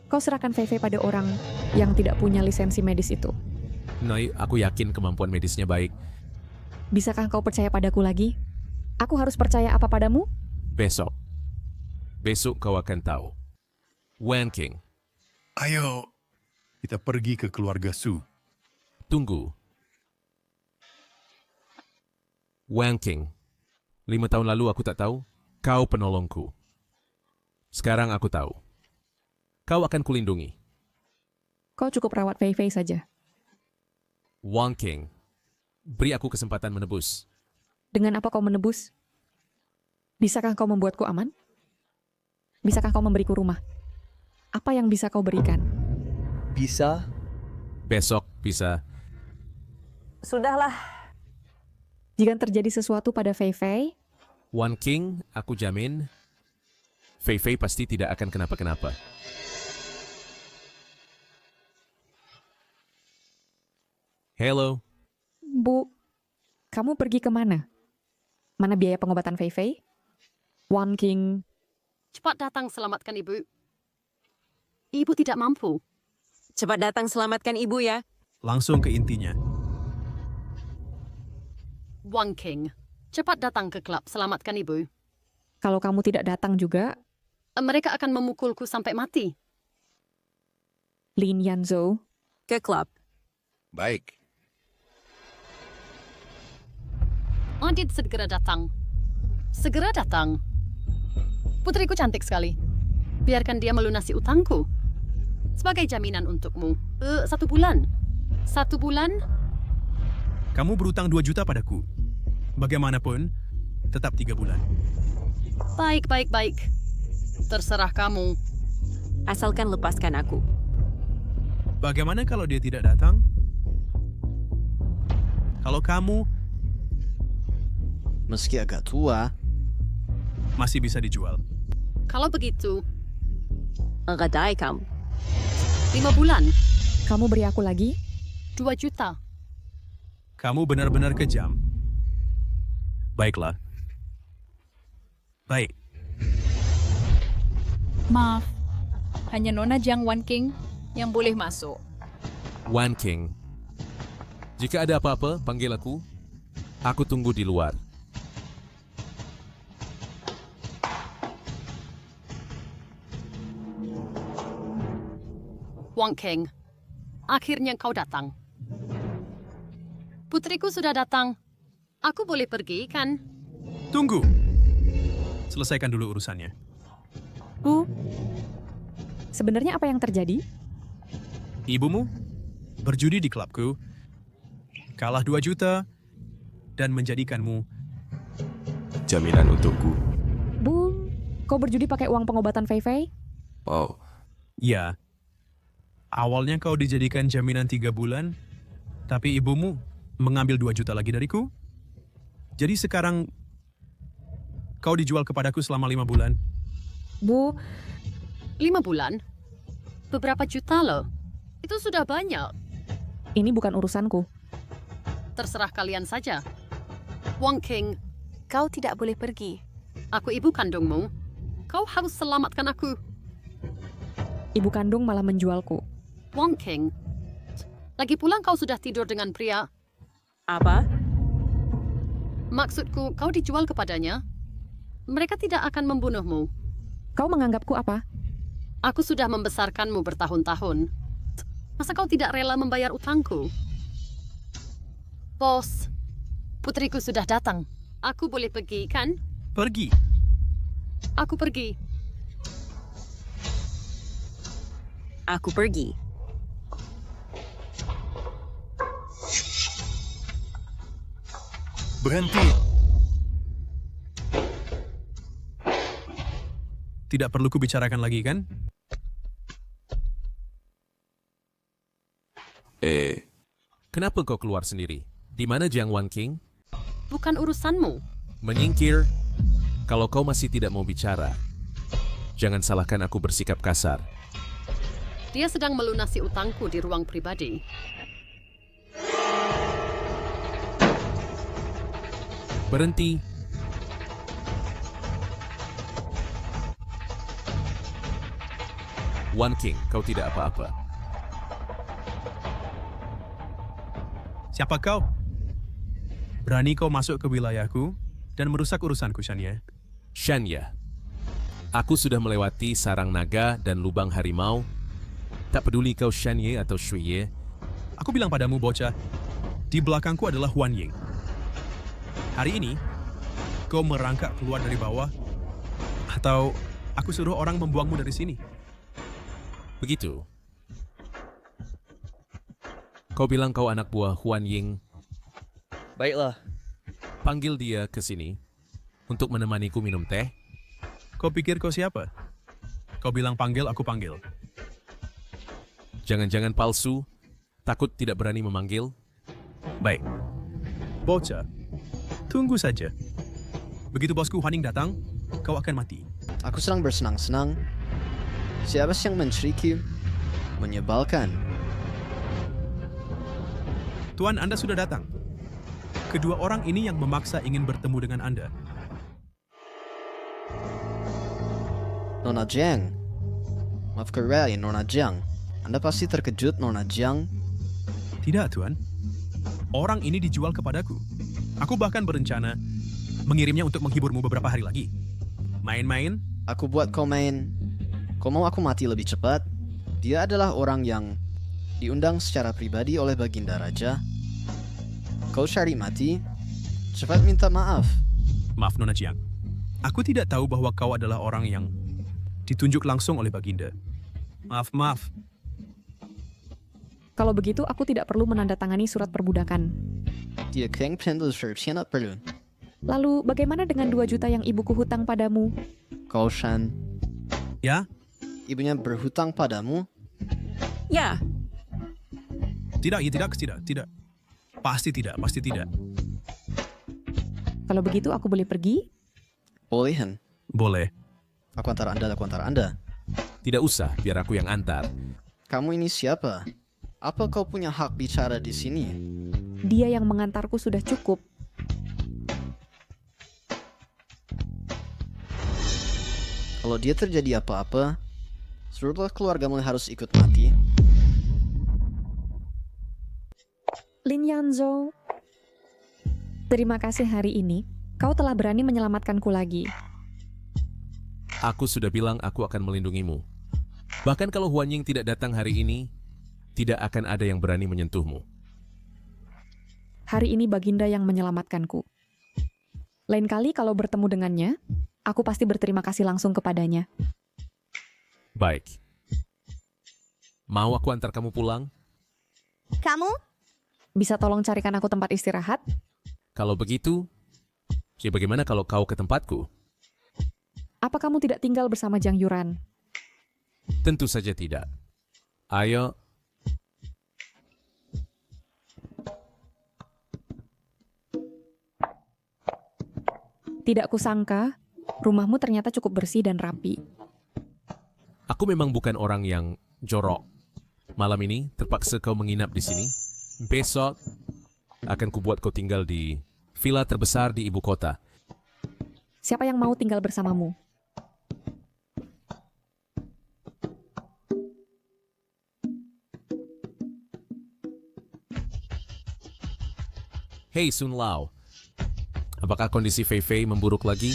Kau serahkan Fei Fei pada orang yang tidak punya lisensi medis itu. Noi, aku yakin kemampuan medisnya baik. Bisakah kau percaya padaku lagi? Aku harus percaya apa padamu? Besok. Besok kau akan tahu. Wan King. Ayo, kita pergi ke keluarga Su. Tunggu. Wan King. 5 tahun lalu aku tak tahu, kau penolongku. Sekarang aku tahu. Kau akan kulindungi. Kau cukup rawat Fei Fei saja. Wan King. Beri aku kesempatan menebus. Dengan apa kau menebus? Bisakah kau membuatku aman? Bisakah kau memberiku rumah? Apa yang bisa kau berikan? Bisa. Besok bisa. Sudahlah. Jika terjadi sesuatu pada Fei Fei, Wan King, aku jamin, Fei Fei pasti tidak akan kenapa-kenapa. Hello. Bu, kamu pergi kemana? Mana biaya pengobatan Fei Fei? Wan King. Cepat datang selamatkan ibu. Ibu tidak mampu. Cepat datang selamatkan ibu ya. Langsung ke intinya. Wan King, cepat datang ke klub selamatkan ibu. Kalau kamu tidak datang juga, mereka akan memukulku sampai mati. Lin Yanzhou. Ke klub. Baik. Adit segera datang. Segera datang. Putriku cantik sekali. Biarkan dia melunasi utangku. Sebagai jaminan untukmu. 1 bulan. 1 bulan? Kamu berutang 2 juta padaku. Bagaimanapun, tetap 3 bulan. Baik. Terserah kamu. Asalkan lepaskan aku. Bagaimana kalau dia tidak datang? Kalau kamu meski agak tua, masih bisa dijual. Kalau begitu, gadai kamu. 5 bulan. Kamu beri aku lagi? 2 juta. Kamu benar-benar kejam. Baiklah. Baik. Maaf, hanya Nona Jiang Wan King yang boleh masuk. Wan King. Jika ada apa-apa, panggil aku. Aku tunggu di luar. Wang King, akhirnya kau datang. Putriku sudah datang. Aku boleh pergi, kan? Tunggu. Selesaikan dulu urusannya. Bu, sebenarnya apa yang terjadi? Ibumu berjudi di klubku, kalah 2 juta, dan menjadikanmu Jaminan untukku. Bu, kau berjudi pakai uang pengobatan Fei Fei? Wow. Ya. Awalnya kau dijadikan jaminan 3 bulan, tapi ibumu mengambil 2 juta lagi dariku. Jadi sekarang kau dijual kepadaku selama 5 bulan. Bu, 5 bulan? Beberapa juta loh. Itu sudah banyak. ini bukan urusanku. Terserah kalian saja. Wang King, Kau tidak boleh pergi. aku ibu kandungmu. Kau harus selamatkan aku. Ibu kandung malah menjualku. Wang King, lagi pula kau sudah tidur dengan pria. Apa? Maksudku, kau dijual kepadanya. Mereka tidak akan membunuhmu. Kau menganggapku apa? Aku sudah membesarkanmu bertahun-tahun. Masa kau tidak rela membayar utangku? Bos, putriku sudah datang. Aku boleh pergi, kan? Pergi. Aku pergi. Aku pergi. Berhenti. Tidak perlu kubicarakan lagi, kan? Kenapa kau keluar sendiri? Di mana Jiang Wan King? Bukan urusanmu. Menyingkir. Kalau kau masih tidak mau bicara, jangan salahkan aku bersikap kasar. Dia sedang melunasi utangku di ruang pribadi. Berhenti. Wan King, kau tidak apa-apa. Siapa kau? Berani kau masuk ke wilayahku dan merusak urusanku, Shania? Shania, aku sudah melewati sarang naga dan lubang harimau. Tak peduli kau Shania atau Shuye. Aku bilang padamu, bocah, di belakangku adalah Huan Ying. Hari ini, kau merangkak keluar dari bawah, atau aku suruh orang membuangmu dari sini. Begitu. Kau bilang kau anak buah Huan Ying. Baiklah. Panggil dia ke sini untuk menemaniku minum teh. Kau pikir kau siapa? Kau bilang panggil, aku panggil. Jangan-jangan palsu, takut tidak berani memanggil. Baik. Bocah, tunggu saja. Begitu bosku Huan Ying datang, kau akan mati. Aku sedang bersenang-senang. Siapa sih yang menceriki? Menyebalkan. Tuan, Anda sudah datang. Kedua orang ini yang memaksa ingin bertemu dengan Anda. Nona Jiang. Maaf kembali, Nona Jiang. Anda pasti terkejut, Nona Jiang. Tidak, Tuan. Orang ini dijual kepadaku. Aku bahkan berencana mengirimnya untuk menghiburmu beberapa hari lagi. Main-main? Aku buat kau main. Kau mau aku mati lebih cepat? Dia adalah orang yang diundang secara pribadi oleh Baginda Raja. Kau cari mati? Cepat minta maaf. Maaf, Nona Jiang. Aku tidak tahu bahwa kau adalah orang yang ditunjuk langsung oleh Baginda. Maaf. Kalau begitu, aku tidak perlu menandatangani surat perbudakan. Dia keng pendel tidak perlu. Lalu, bagaimana dengan 2 juta yang ibuku hutang padamu? Kau Shan. Ya? Ibunya berhutang padamu? Ya. Tidak. Pasti tidak. Kalau begitu, aku boleh pergi? Bolehan. Boleh. Aku antar Anda. Tidak usah, biar aku yang antar. Kamu ini siapa? Apa kau punya hak bicara di sini? Dia yang mengantarku sudah cukup. Kalau dia terjadi apa-apa, seluruh keluargamu harus ikut mati. Lin Yanzhou, terima kasih hari ini. Kau telah berani menyelamatkanku lagi. Aku sudah bilang aku akan melindungimu. Bahkan kalau Huan Ying tidak datang hari ini, tidak akan ada yang berani menyentuhmu. Hari ini Baginda yang menyelamatkanku. Lain kali kalau bertemu dengannya, aku pasti berterima kasih langsung kepadanya. Baik. Mau aku antar kamu pulang? Kamu? Bisa tolong carikan aku tempat istirahat? Kalau begitu, ya bagaimana kalau kau ke tempatku? Apa kamu tidak tinggal bersama Jang Yuran? Tentu saja tidak. Ayo. Tidak kusangka, rumahmu ternyata cukup bersih dan rapi. Aku memang bukan orang yang jorok. Malam ini terpaksa kau menginap di sini. Besok akan kubuat kau tinggal di villa terbesar di ibu kota. Siapa yang mau tinggal bersamamu? Hei Sun Lao, apakah kondisi Fei Fei memburuk lagi?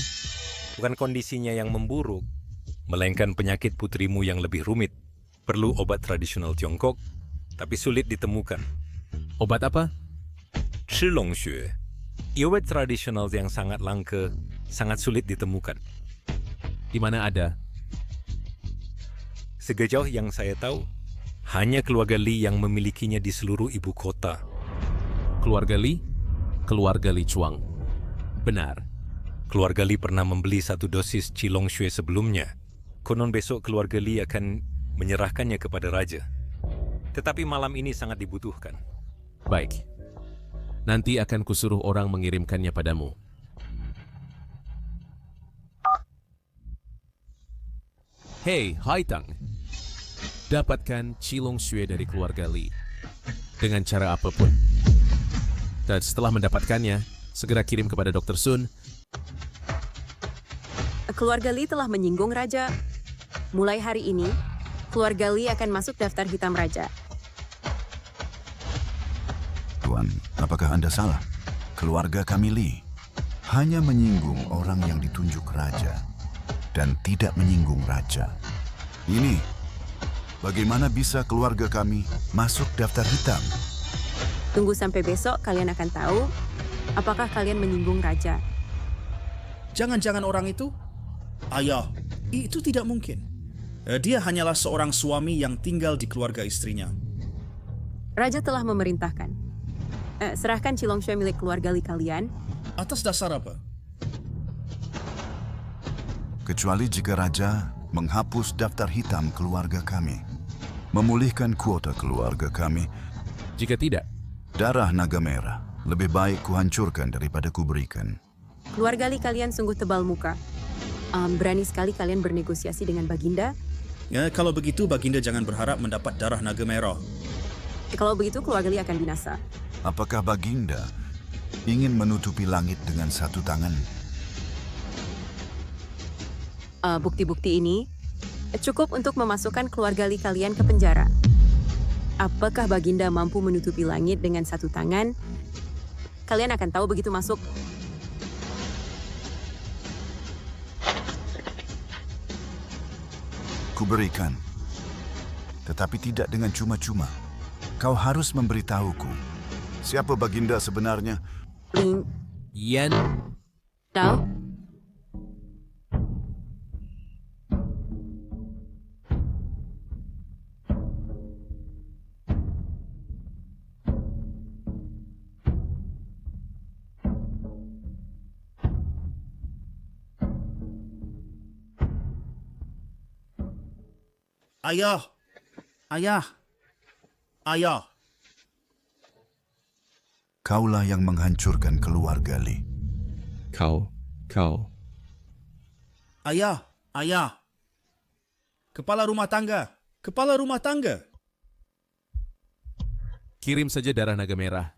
Bukan kondisinya yang memburuk, melainkan penyakit putrimu yang lebih rumit. Perlu obat tradisional Tiongkok, tapi sulit ditemukan. Obat apa? Shilong Xue. Obat tradisional yang sangat langka, sangat sulit ditemukan. Di mana ada? Sejauh yang saya tahu, hanya keluarga Li yang memilikinya di seluruh ibu kota. Keluarga Li? Keluarga Li Chuang. Benar. Keluarga Li pernah membeli 1 dosis Qilong Xue sebelumnya. Konon besok keluarga Li akan menyerahkannya kepada raja. Tetapi malam ini sangat dibutuhkan. Baik. Nanti akan kusuruh orang mengirimkannya padamu. Hei, Haitang. Dapatkan Qilong Xue dari keluarga Li. Dengan cara apapun. Dan setelah mendapatkannya, segera kirim kepada Dr. Sun. Keluarga Li telah menyinggung raja. Mulai hari ini, keluarga Li akan masuk daftar hitam raja. Tuan, apakah Anda salah? Keluarga kami Li hanya menyinggung orang yang ditunjuk raja dan tidak menyinggung raja. Ini, bagaimana bisa keluarga kami masuk daftar hitam? Tunggu sampai besok kalian akan tahu apakah kalian menyinggung raja. Jangan-jangan orang itu? Ayah, itu tidak mungkin. Dia hanyalah seorang suami yang tinggal di keluarga istrinya. Raja telah memerintahkan. Serahkan Qilong Xue milik keluarga Li kalian. Atas dasar apa? Kecuali jika raja menghapus daftar hitam keluarga kami. Memulihkan kuota keluarga kami. Jika tidak, darah naga merah lebih baik kuhancurkan daripada kuberikan. Keluarga Li kalian sungguh tebal muka. Berani sekali kalian bernegosiasi dengan Baginda. Ya, kalau begitu Baginda jangan berharap mendapat darah naga merah. Kalau begitu keluarga Li akan binasa. Apakah Baginda ingin menutupi langit dengan satu tangan? Bukti-bukti ini cukup untuk memasukkan keluarga Li kalian ke penjara. Apakah Baginda mampu menutupi langit dengan satu tangan? Kalian akan tahu begitu masuk. Kuberikan, tetapi tidak dengan cuma-cuma. Kau harus memberitahuku siapa Baginda sebenarnya. Yan. Tahu? Ayah! Ayah! Ayah! Kaulah yang menghancurkan keluarga Li. Kau. Ayah! Ayah! Kepala rumah tangga! Kepala rumah tangga! Kirim saja darah naga merah.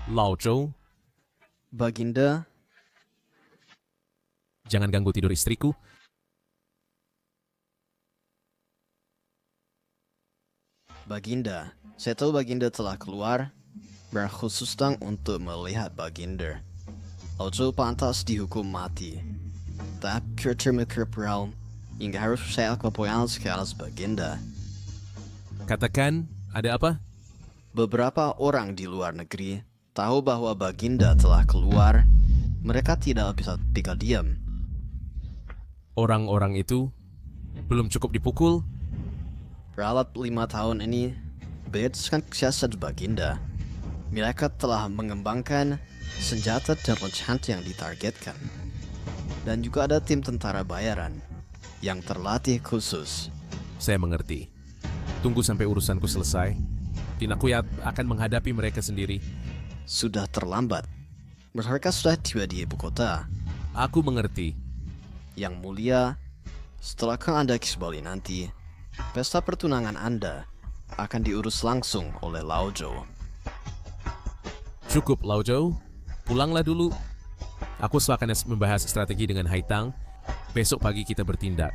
Lao Zhou. Baginda. Jangan ganggu tidur istriku. Baginda, saya tahu Baginda telah keluar, berkhusus untuk melihat Baginda. Lao Zhou pantas dihukum mati. Tapi termikir Brown hingga harus saya kepoyang ke atas Baginda. Katakan, ada apa? Beberapa orang di luar negeri tahu bahwa Baginda telah keluar. Mereka tidak bisa tinggal diam. Orang-orang itu belum cukup dipukul? Ralat 5 tahun ini berdasarkan siasat Baginda. Mereka telah mengembangkan senjata dan rencana yang ditargetkan. Dan juga ada tim tentara bayaran yang terlatih khusus. Saya mengerti. Tunggu sampai urusanku selesai. Dan aku akan menghadapi mereka sendiri. Sudah terlambat. Mereka sudah tiba di ibu kota. Aku mengerti. Yang mulia, setelah Anda kembali nanti, pesta pertunangan Anda akan diurus langsung oleh Lao Zhou. Cukup, Lao Zhou. Pulanglah dulu. Aku akan membahas strategi dengan Haitang. Besok pagi kita bertindak.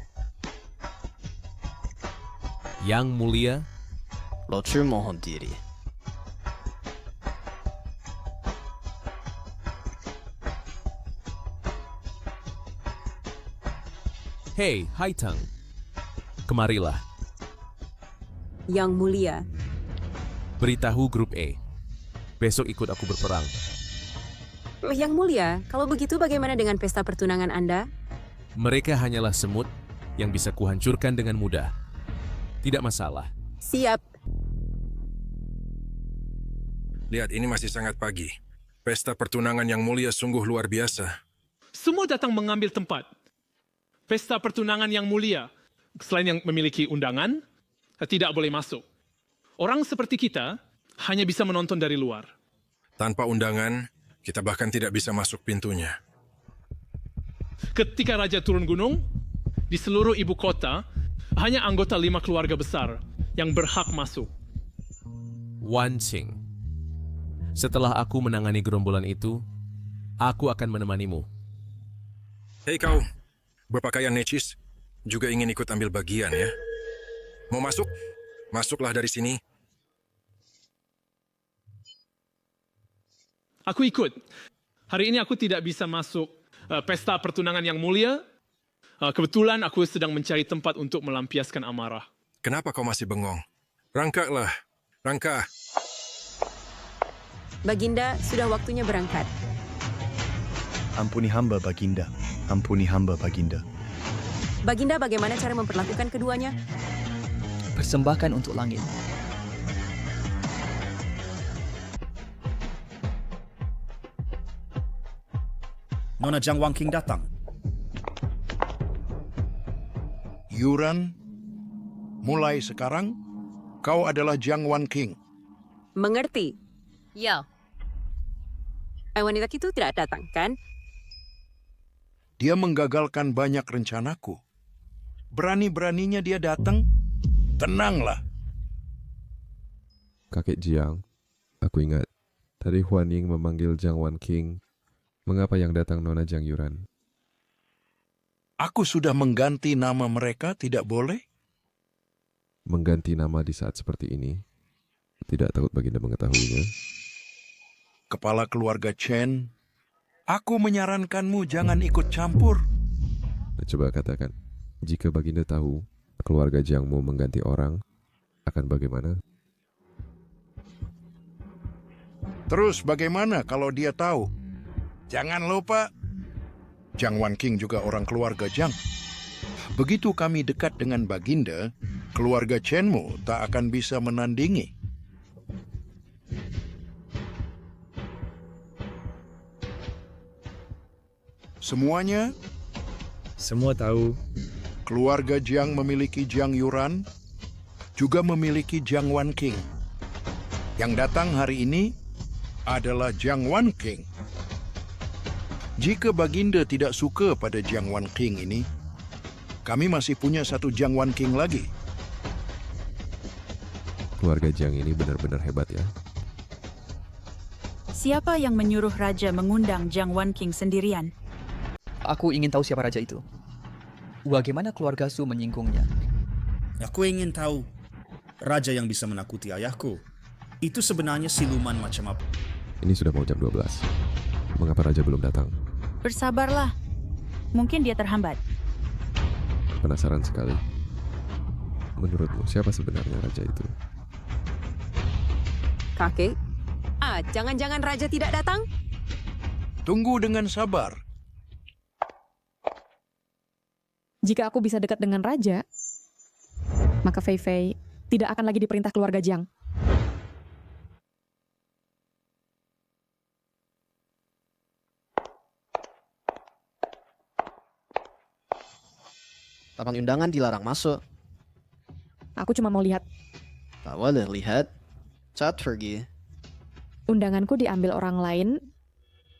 Yang mulia, Lao Zhou mohon diri. Hei, Haitang. Kemarilah. Yang mulia. Beritahu grup E. Besok ikut aku berperang. Yang mulia, kalau begitu bagaimana dengan pesta pertunangan Anda? Mereka hanyalah semut yang bisa kuhancurkan dengan mudah. Tidak masalah. Siap. Lihat, ini masih sangat pagi. Pesta pertunangan yang mulia sungguh luar biasa. Semua datang mengambil tempat. Pesta pertunangan yang mulia, selain yang memiliki undangan, tidak boleh masuk. Orang seperti kita hanya bisa menonton dari luar. Tanpa undangan, kita bahkan tidak bisa masuk pintunya. Ketika Raja turun gunung, di seluruh ibu kota, hanya anggota 5 keluarga besar yang berhak masuk. Wan Qing. Setelah aku menangani gerombolan itu, aku akan menemanimu. Hei kau, berpakaian necis, juga ingin ikut ambil bagian ya? Mau masuk? Masuklah dari sini. Aku ikut. Hari ini aku tidak bisa masuk pesta pertunangan yang mulia. Kebetulan aku sedang mencari tempat untuk melampiaskan amarah. Kenapa kau masih bengong? Rangkaklah, rangka. Baginda, sudah waktunya berangkat. Ampuni hamba, Baginda. Ampuni hamba, Baginda. Baginda, bagaimana cara memperlakukan keduanya? Persembahkan untuk langit. Nona Jiang Wanqing datang. Yuran, mulai sekarang, kau adalah Jiang Wanqing. Mengerti? Ya. Wanita itu tidak datang, kan? Dia menggagalkan banyak rencanaku. Berani-beraninya dia datang. Tenanglah. Kakek Jiang, aku ingat. Tadi Huan Ying memanggil Jiang Wanqing. Mengapa yang datang Nona Jiang Yuran? Aku sudah mengganti nama mereka, tidak boleh? Mengganti nama di saat seperti ini? Tidak takut Baginda mengetahuinya? Kepala keluarga Chen, aku menyarankanmu jangan ikut campur. Coba katakan, jika Baginda tahu keluarga Jiangmu mengganti orang, akan bagaimana? Terus bagaimana kalau dia tahu? Jangan lupa, Jiang Wanqing juga orang keluarga Jiang. Begitu kami dekat dengan Baginda, keluarga Chenmu tak akan bisa menandingi. Semuanya? Semua tahu. Keluarga Jiang memiliki Jiang Yuran, juga memiliki Jiang Wanqing. Yang datang hari ini adalah Jiang Wanqing. Jika Baginda tidak suka pada Jiang Wanqing ini, kami masih punya satu Jiang Wanqing lagi. Keluarga Jiang ini benar-benar hebat ya. Siapa yang menyuruh Raja mengundang Jiang Wanqing sendirian? Aku ingin tahu siapa raja itu. Bagaimana keluarga Su menyinggungnya? Aku ingin tahu raja yang bisa menakuti ayahku. Itu sebenarnya siluman macam apa? Ini sudah mau jam 12. Mengapa Raja belum datang? Bersabarlah. Mungkin dia terhambat. Penasaran sekali. Menurutmu siapa sebenarnya Raja itu? Kakek? Jangan-jangan Raja tidak datang? Tunggu dengan sabar. Jika aku bisa dekat dengan Raja, maka Fei Fei tidak akan lagi diperintah keluarga Jiang. Taman undangan dilarang masuk. Aku cuma mau lihat. Tak boleh lihat. Cat pergi. Undanganku diambil orang lain.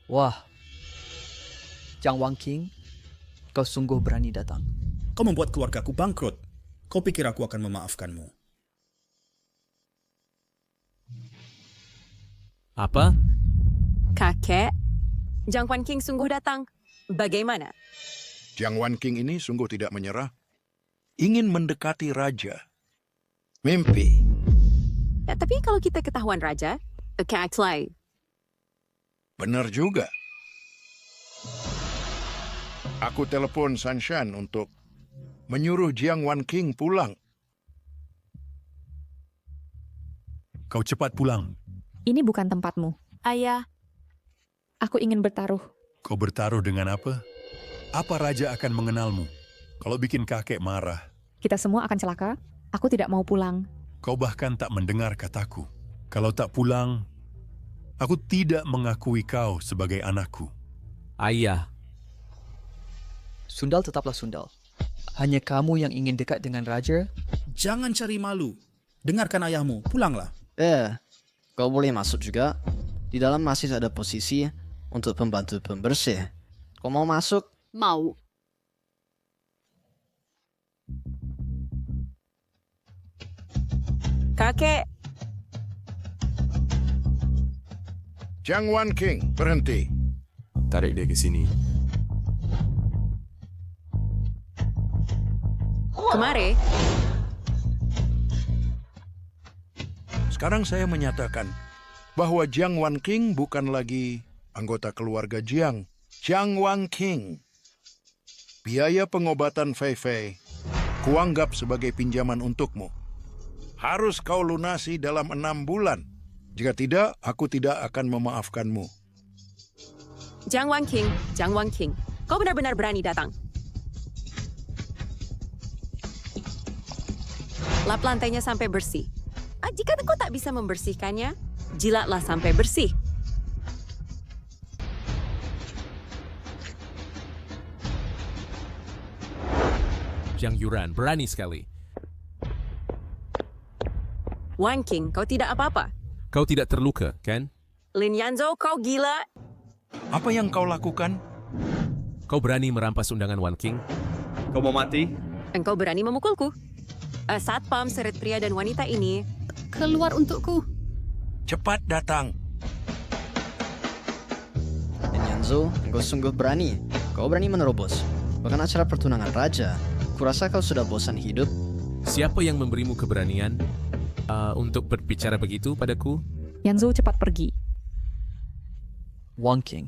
Wah, Jiang Wanqing, kau sungguh berani datang. Kau membuat keluargaku bangkrut. Kau pikir aku akan memaafkanmu? Apa? Kakek, Jiang Wanqing sungguh datang. Bagaimana? Jiang Wanqing ini sungguh tidak menyerah. Ingin mendekati Raja. Mimpi. Ya, tapi kalau kita ketahuan Raja, Kaklai. Benar juga. Aku telepon Sanshan untuk menyuruh Jiang Wanqing pulang. Kau cepat pulang. Ini bukan tempatmu. Ayah. Aku ingin bertaruh. Kau bertaruh dengan apa? Apa Raja akan mengenalmu? Kalau bikin kakek marah. Kita semua akan celaka. Aku tidak mau pulang. Kau bahkan tak mendengar kataku. Kalau tak pulang, aku tidak mengakui kau sebagai anakku. Ayah. Sundal tetaplah Sundal. Hanya kamu yang ingin dekat dengan Raja? Jangan cari malu. Dengarkan ayahmu, pulanglah. Kau boleh masuk juga. Di dalam masih ada posisi untuk pembantu pembersih. Kau mau masuk? Mau. Kakek. Jiang Wanqing, berhenti. Tarik dia ke sini. Kemari. Sekarang saya menyatakan bahwa Jiang Wanqing bukan lagi anggota keluarga Jiang. Jiang Wanqing. Biaya pengobatan Fei Fei kuanggap sebagai pinjaman untukmu. Harus kau lunasi dalam 6 bulan. Jika tidak, aku tidak akan memaafkanmu. Jiang Wanqing, kau benar-benar berani datang. Lap lantainya sampai bersih. Jika kau tak bisa membersihkannya, jilatlah sampai bersih. Jiang Yuran, berani sekali. Wanqing, kau tidak apa-apa. Kau tidak terluka, kan? Lin Yanzhou, kau gila. Apa yang kau lakukan? Kau berani merampas undangan Wanqing? Kau mau mati? Engkau berani memukulku. Satpam, seret pria dan wanita ini keluar untukku. Cepat datang. Yanzo, engkau sungguh berani. Kau berani menerobos. Bahkan acara pertunangan Raja. Kurasa kau sudah bosan hidup. Siapa yang memberimu keberanian untuk berbicara begitu padaku? Yanzo, cepat pergi. Wanqing.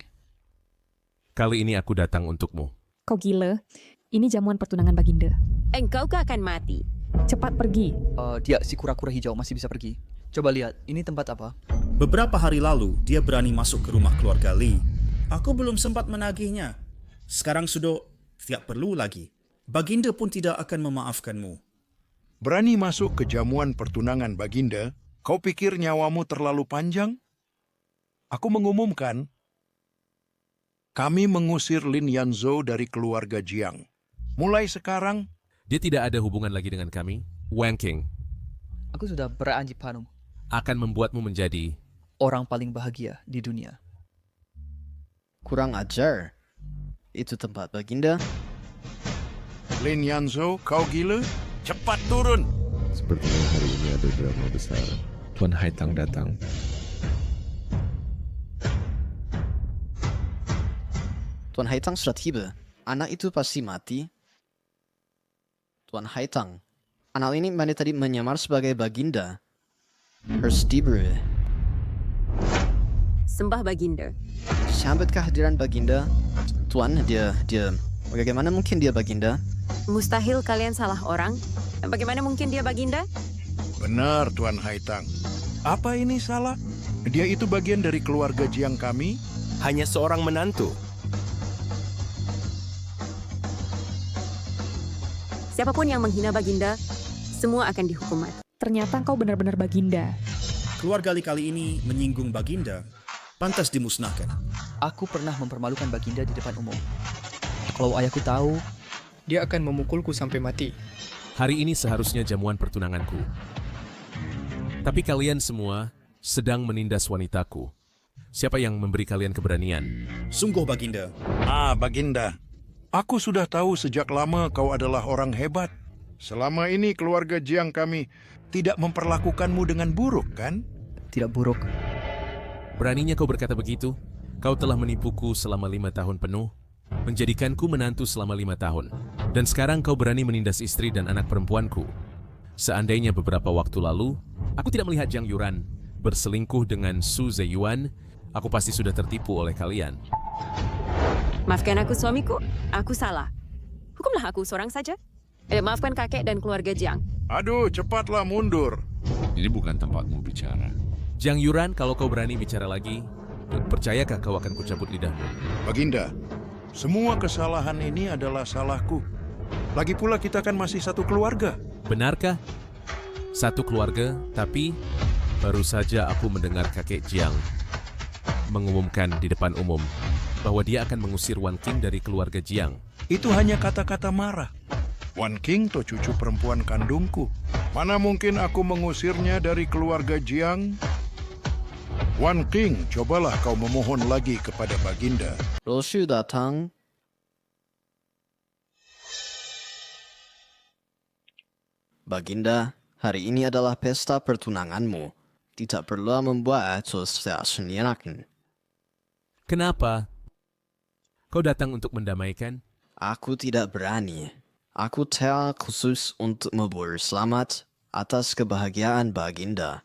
Kali ini aku datang untukmu. Kau gila. Ini jamuan pertunangan Baginda. Engkau akan mati. Cepat pergi. Dia si kura-kura hijau masih bisa pergi. Coba lihat, ini tempat apa? Beberapa hari lalu, dia berani masuk ke rumah keluarga Li. Aku belum sempat menagihnya. Sekarang sudah tidak perlu lagi. Baginda pun tidak akan memaafkanmu. Berani masuk ke jamuan pertunangan Baginda? Kau pikir nyawamu terlalu panjang? Aku mengumumkan, kami mengusir Lin Yanzhou dari keluarga Jiang. Mulai sekarang, dia tidak ada hubungan lagi dengan kami. Wanqing. Aku sudah beranji panu. Akan membuatmu menjadi orang paling bahagia di dunia. Kurang ajar. Itu tempat Baginda. Lin Yanzhou, kau gila? Cepat turun! Sepertinya hari ini ada drama besar. Tuan Haitang datang. Tuan Haitang sudah tiba. Anak itu pasti mati. Tuan Haitang, anak ini mana tadi menyamar sebagai Baginda. Herstibre. Sembah Baginda. Sambut kehadiran Baginda. Tuan, dia... Bagaimana mungkin dia Baginda? Mustahil kalian salah orang. Bagaimana mungkin dia Baginda? Benar, Tuan Haitang. Apa ini salah? Dia itu bagian dari keluarga Jiang kami. Hanya seorang menantu. Siapapun yang menghina Baginda, semua akan dihukum mati. Ternyata kau benar-benar Baginda. Keluarga Li kali ini menyinggung Baginda. Pantas dimusnahkan. Aku pernah mempermalukan Baginda di depan umum. Kalau ayahku tahu, dia akan memukulku sampai mati. Hari ini seharusnya jamuan pertunanganku. Tapi kalian semua sedang menindas wanitaku. Siapa yang memberi kalian keberanian? Sungguh Baginda. Baginda. Aku sudah tahu sejak lama kau adalah orang hebat. Selama ini keluarga Jiang kami tidak memperlakukanmu dengan buruk, kan? Tidak buruk. Beraninya kau berkata begitu? Kau telah menipuku selama 5 tahun penuh, menjadikanku menantu selama 5 tahun. Dan sekarang kau berani menindas istri dan anak perempuanku. Seandainya beberapa waktu lalu, aku tidak melihat Jiang Yuran berselingkuh dengan Su Zeyuan, aku pasti sudah tertipu oleh kalian. Maafkan aku suamiku, aku salah. Hukumlah aku seorang saja. Maafkan kakek dan keluarga Jiang. Aduh, cepatlah mundur. Ini bukan tempatmu bicara. Jiang Yuran, kalau kau berani bicara lagi, percayakah kau akan kucabut lidahmu? Baginda, semua kesalahan ini adalah salahku. Lagi pula kita kan masih satu keluarga. Benarkah? Satu keluarga, tapi baru saja aku mendengar kakek Jiang mengumumkan di depan umum bahwa dia akan mengusir Wan Qing dari keluarga Jiang. Itu hanya kata-kata marah. Wan Qing to cucu perempuan kandungku. Mana mungkin aku mengusirnya dari keluarga Jiang? Wan Qing, cobalah kau memohon lagi kepada Baginda. Roshu datang. Baginda, hari ini adalah pesta pertunanganmu. Tidak perlu membuat sosial senirakan. Kenapa? Kau datang untuk mendamaikan? Aku tidak berani. Aku telah khusus untuk memberi selamat atas kebahagiaan Baginda.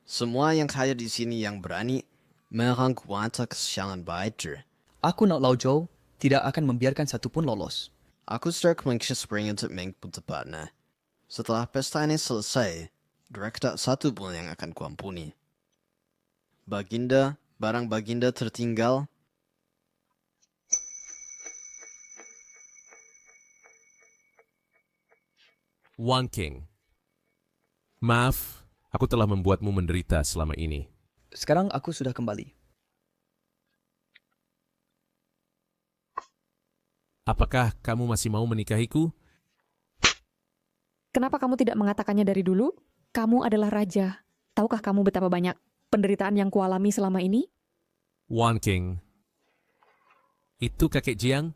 Semua yang hadir di sini yang berani merangkul kesialan baik. Aku Nak Lao Zhou tidak akan membiarkan satupun lolos. Aku sedang mencoba untuk mengutipnya. Setelah pesta ini selesai, tidak satu pun yang akan kuampuni. Baginda, barang Baginda tertinggal. Wan Qing, maaf, aku telah membuatmu menderita selama ini. Sekarang aku sudah kembali. Apakah kamu masih mau menikahiku? Kenapa kamu tidak mengatakannya dari dulu? Kamu adalah raja. Tahukah kamu betapa banyak penderitaan yang kualami selama ini? Wan Qing, itu kakek Jiang.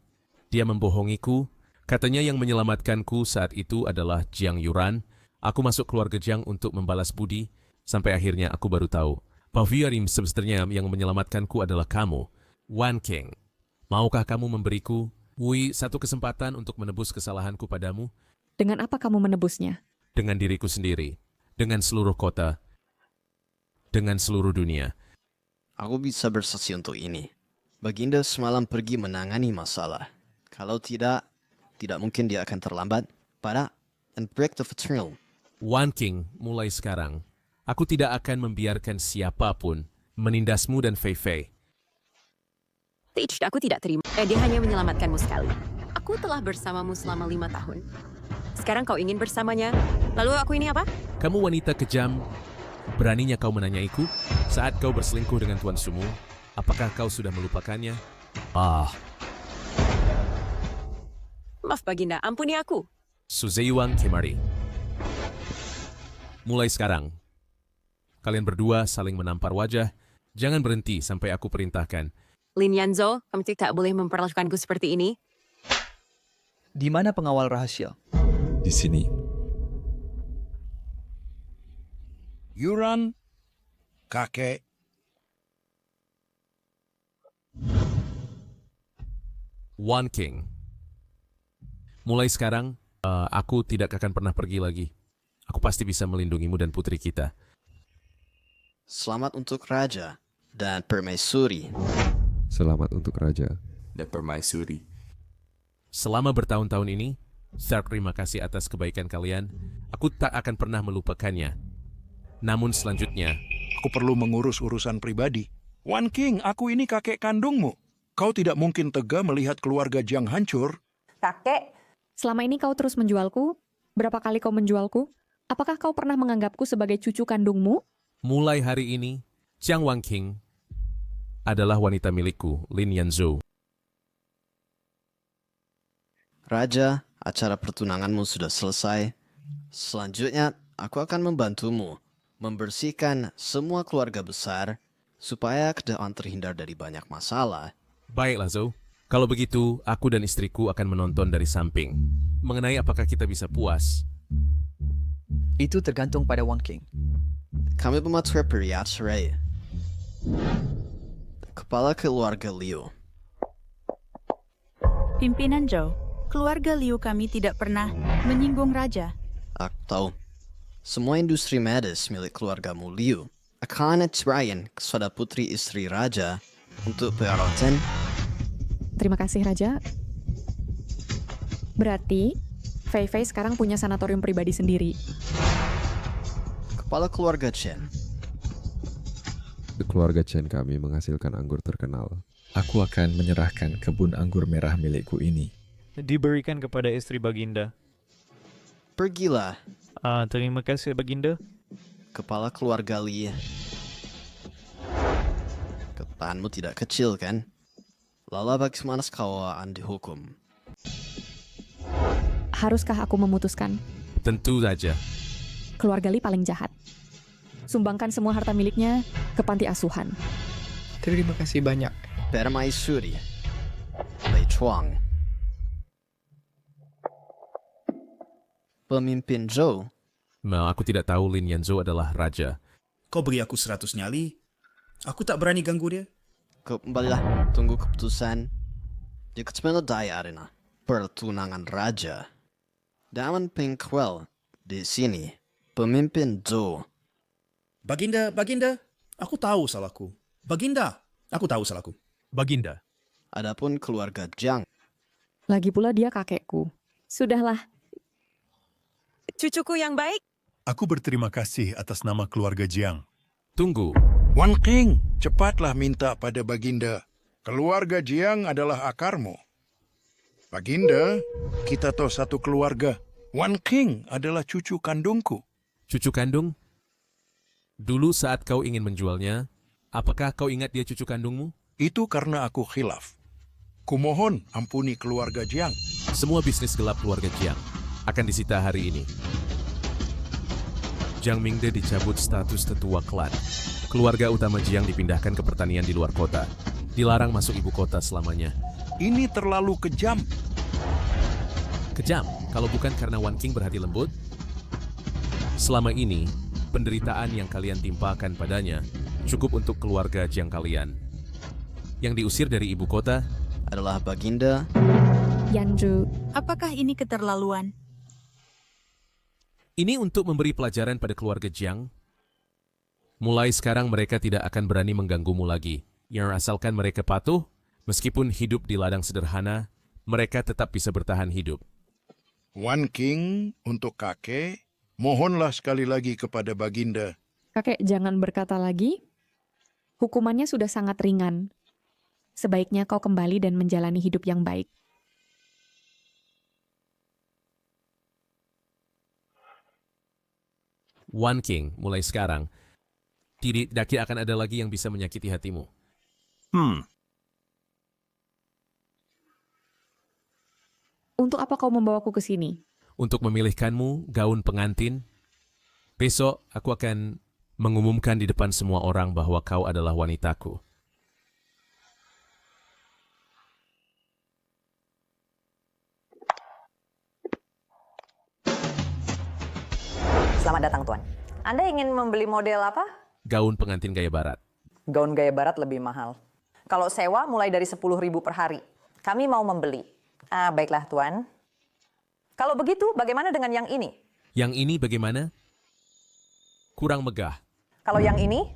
Dia membohongiku. Katanya yang menyelamatkanku saat itu adalah Jiang Yuran. Aku masuk keluarga Jiang untuk membalas budi. Sampai akhirnya aku baru tahu bahwa sebenarnya yang menyelamatkanku adalah kamu. Wan Qing, maukah kamu memberiku satu kesempatan untuk menebus kesalahanku padamu? Dengan apa kamu menebusnya? Dengan diriku sendiri. Dengan seluruh kota. Dengan seluruh dunia. Aku bisa bersaksi untuk ini. Baginda semalam pergi menangani masalah. Kalau tidak mungkin dia akan terlambat pada and break the fraternal. Wan Qing, mulai sekarang, aku tidak akan membiarkan siapapun menindasmu dan Fei Fei. Aku tidak terima. Dia hanya menyelamatkanmu sekali. Aku telah bersamamu selama 5 tahun. Sekarang kau ingin bersamanya. Lalu aku ini apa? Kamu wanita kejam. Beraninya kau menanyaiku saat kau berselingkuh dengan Tuan Sumu. Apakah kau sudah melupakannya? Maaf Baginda, ampuni aku. Su Zeyuan kemari. Mulai sekarang, kalian berdua saling menampar wajah. Jangan berhenti sampai aku perintahkan. Lin Yanzhou, kamu tidak boleh memperlakukanku seperti ini. Di mana pengawal rahasia? Di sini. Yuran, kakek. Wan Qing. Mulai sekarang, aku tidak akan pernah pergi lagi. Aku pasti bisa melindungimu dan putri kita. Selamat untuk Raja dan Permaisuri. Selamat untuk Raja dan Permaisuri. Selama bertahun-tahun ini, Sark, terima kasih atas kebaikan kalian. Aku tak akan pernah melupakannya. Namun selanjutnya, Aku perlu mengurus urusan pribadi. Wan King, aku ini kakek kandungmu. Kau tidak mungkin tega melihat keluarga Jiang hancur. Kakek, selama ini kau terus menjualku? Berapa kali kau menjualku? Apakah kau pernah menganggapku sebagai cucu kandungmu? mulai hari ini, Jiang Wanqing adalah wanita milikku, Lin Yanzhou. Raja, acara pertunanganmu sudah selesai. Selanjutnya, aku akan membantumu membersihkan semua keluarga besar supaya ke depan terhindar dari banyak masalah. Baiklah, Zhou. Kalau begitu, aku dan istriku akan menonton dari samping. Mengenai apakah kita bisa puas. Itu tergantung pada Wan King. Kami mematuhi periat cerai. Kepala keluarga Liu. Pimpinan Zhou, keluarga Liu kami tidak pernah menyinggung raja. Aku tahu. Semua industri medis milik keluargamu Liu akan dicerahin kepada putri istri raja untuk perawatan. Terima kasih, Raja. Berarti, Fei Fei sekarang punya sanatorium pribadi sendiri. Kepala keluarga Chen. Keluarga Chen kami menghasilkan anggur terkenal. Aku akan menyerahkan kebun anggur merah milikku ini. Diberikan kepada istri Baginda. Pergilah. Terima kasih, Baginda. Kepala keluarga Li. Ketahanmu tidak kecil, kan? Lalu bagaimana kau akan dihukum? Haruskah aku memutuskan? Tentu saja. Keluarga Li paling jahat. Sumbangkan semua harta miliknya ke panti asuhan. Terima kasih banyak. Permaisuri. Lei Chuang. Pemimpin Zhou. Aku tidak tahu Lin Yanzhou adalah raja. Kau beri aku 100 nyali. Aku tak berani ganggu dia. Kembalilah, tunggu keputusan. Di Kecmeledai Arena, pertunangan raja. Daman Pengquel di sini, pemimpin Zhou. Baginda, aku tahu salahku. Baginda, aku tahu salahku. Baginda. Adapun keluarga Jiang. Lagi pula dia kakekku. Sudahlah. Cucuku yang baik. Aku berterima kasih atas nama keluarga Jiang. Tunggu. Wan King, cepatlah minta pada Baginda. Keluarga Jiang adalah akarmu. Baginda, kita tahu satu keluarga. Wan King adalah cucu kandungku. Cucu kandung? Dulu saat kau ingin menjualnya, apakah kau ingat dia cucu kandungmu? Itu karena aku khilaf. Kumohon ampuni keluarga Jiang. Semua bisnis gelap keluarga Jiang akan disita hari ini. Jiang Mingde dicabut status tetua klan. Keluarga utama Jiang dipindahkan ke pertanian di luar kota. Dilarang masuk ibu kota selamanya. Ini terlalu kejam. Kejam, kalau bukan karena Wan King berhati lembut. Selama ini, penderitaan yang kalian timpakan padanya cukup untuk keluarga Jiang kalian. Yang diusir dari ibu kota adalah Baginda Yanzhou. Apakah ini keterlaluan? Ini untuk memberi pelajaran pada keluarga Jiang. Mulai sekarang mereka tidak akan berani mengganggumu lagi. Yang asalkan mereka patuh, meskipun hidup di ladang sederhana, mereka tetap bisa bertahan hidup. Wan King, untuk kakek, mohonlah sekali lagi kepada Baginda. Kakek jangan berkata lagi. Hukumannya sudah sangat ringan. Sebaiknya kau kembali dan menjalani hidup yang baik. Wan King, mulai sekarang, tidak akan ada lagi yang bisa menyakiti hatimu. Untuk apa kau membawaku ke sini? Untuk memilihkanmu gaun pengantin. Besok aku akan mengumumkan di depan semua orang bahwa kau adalah wanitaku. Selamat datang, Tuan. Anda ingin membeli model apa? Gaun pengantin gaya barat. Gaun gaya barat lebih mahal. Kalau sewa mulai dari 10.000 per hari. Kami mau membeli. Baiklah, Tuan. Kalau begitu, bagaimana dengan yang ini? Yang ini bagaimana? Kurang megah. Kalau yang ini?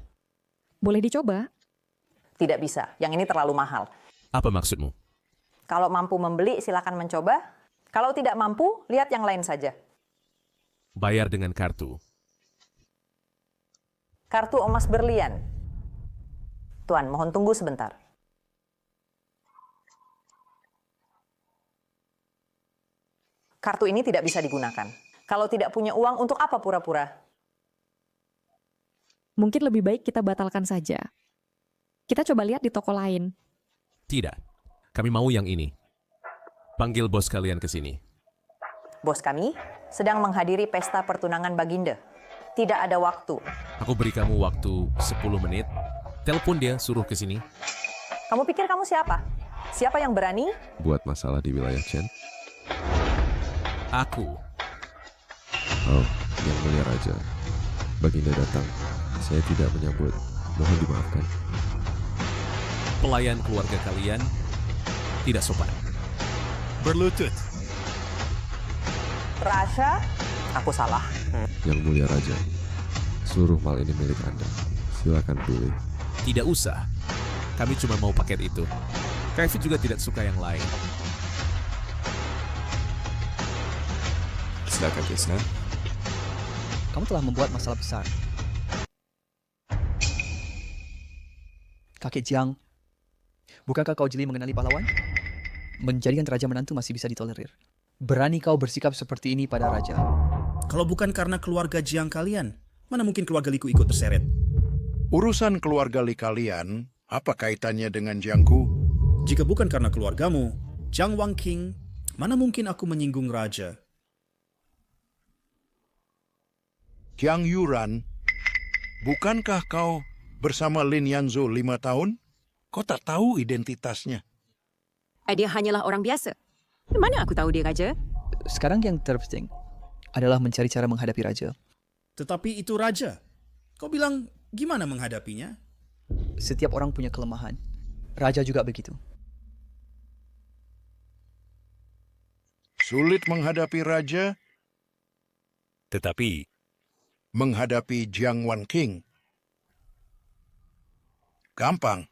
Boleh dicoba. Tidak bisa, yang ini terlalu mahal. Apa maksudmu? Kalau mampu membeli, silakan mencoba. Kalau tidak mampu, lihat yang lain saja. Bayar dengan kartu. Kartu emas berlian. Tuan, mohon tunggu sebentar. Kartu ini tidak bisa digunakan. Kalau tidak punya uang, untuk apa pura-pura? Mungkin lebih baik kita batalkan saja. Kita coba lihat di toko lain. Tidak. Kami mau yang ini. Panggil bos kalian ke sini. Bos kami sedang menghadiri pesta pertunangan Baginda. Tidak ada waktu. Aku beri kamu waktu 10 menit. Telepon dia, suruh ke sini. Kamu pikir kamu siapa? Siapa yang berani? Buat masalah di wilayah Chen? Aku. Oh, Yang Mulia Raja. Baginda datang. Saya tidak menyambut. Mohon dimaafkan. Pelayan keluarga kalian tidak sopan. Berlutut. Rasha, aku salah. Yang Mulia Raja, seluruh mal ini milik Anda. Silakan pilih. Tidak usah. Kami cuma mau paket itu. Kevin juga tidak suka yang lain. Silakan, Krishna. Kamu telah membuat masalah besar. Kakek Jiang, bukankah kau jeli mengenali pahlawan? Menjadikan raja menantu masih bisa ditolerir. Berani kau bersikap seperti ini pada raja? Kalau bukan karena keluarga Jiang kalian, mana mungkin keluarga Liku ikut terseret? Urusan keluarga Li kalian, apa kaitannya dengan Jiangku? Jika bukan karena keluargamu, Jiang Wanqing, mana mungkin aku menyinggung raja? Jiang Yuran, bukankah kau bersama Lin Yanzhou 5 tahun? Kau tak tahu identitasnya. Dia hanyalah orang biasa. Mana aku tahu dia raja? Sekarang yang terpenting adalah mencari cara menghadapi raja. Tetapi itu raja. Kau bilang gimana menghadapinya? Setiap orang punya kelemahan. Raja juga begitu. Sulit menghadapi raja, tetapi menghadapi Jiang Wanqing gampang.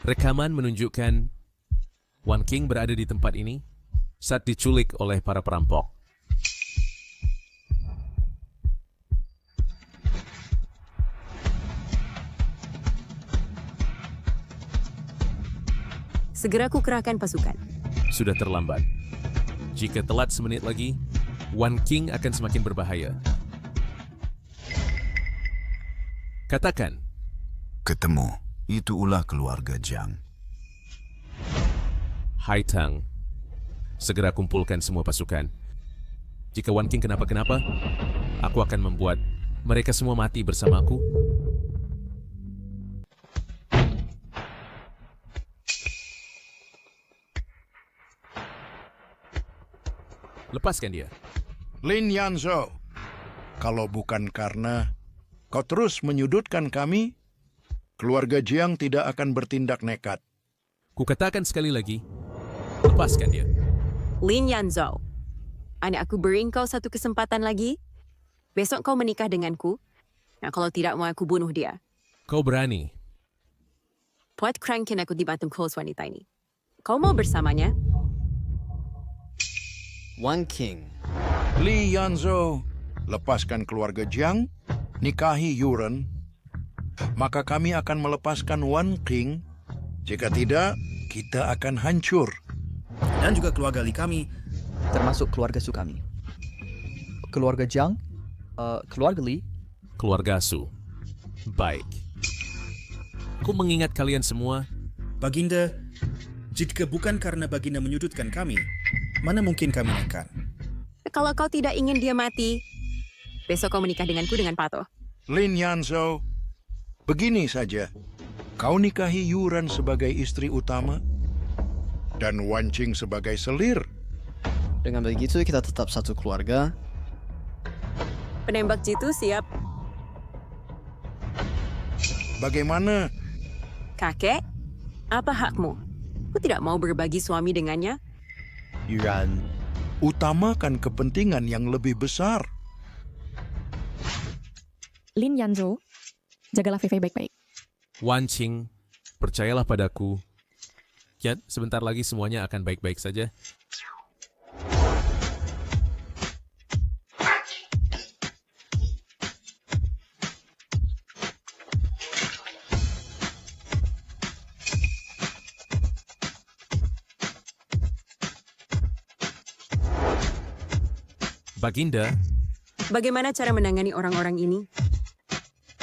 Rekaman menunjukkan Wanqing berada di tempat ini saat diculik oleh para perampok. Segera ku kerahkan pasukan. Sudah terlambat. Jika telat semenit lagi, Wanqing akan semakin berbahaya. Katakan. Ketemu. Itu ulah keluarga Jiang. Hai Tang, segera kumpulkan semua pasukan. Jika Wanqing kenapa-kenapa, aku akan membuat mereka semua mati bersamaku. Lepaskan dia. Lin Yanzhou, kalau bukan karena kau terus menyudutkan kami, keluarga Jiang tidak akan bertindak nekat. Kukatakan sekali lagi, lepaskan dia. Lin Yanzhou, aku beri kau satu kesempatan lagi. Besok kau menikah denganku. Nah, kalau tidak mau aku bunuh dia. Kau berani. Buat kerangkin aku di Batum Close wanita ini. Kau mau bersamanya? Wanqing. Li Yanzhou, lepaskan keluarga Jiang, nikahi Yuren, maka kami akan melepaskan Wanqing Jika tidak, kita akan hancur. Dan juga keluarga Li kami. Termasuk keluarga Su kami. Keluarga Jiang, keluarga Li. Keluarga Su. Baik. Aku mengingat kalian semua. Baginda, jika bukan karena Baginda menyudutkan kami, mana mungkin kami akan? Kalau kau tidak ingin dia mati, besok kau menikah denganku dengan Pato. Lin Yanzhou, begini saja. Kau nikahi Yuran sebagai istri utama dan Wan Qing sebagai selir. Dengan begitu kita tetap satu keluarga. Penembak jitu siap. Bagaimana? Kakek, apa hakmu? Aku tidak mau berbagi suami dengannya. Yuran, utamakan kepentingan yang lebih besar. Lin Yanzhou, jagalah Fei Fei baik-baik. Wan Qing, percayalah padaku. Kian, sebentar lagi semuanya akan baik-baik saja. Baginda, bagaimana cara menangani orang-orang ini?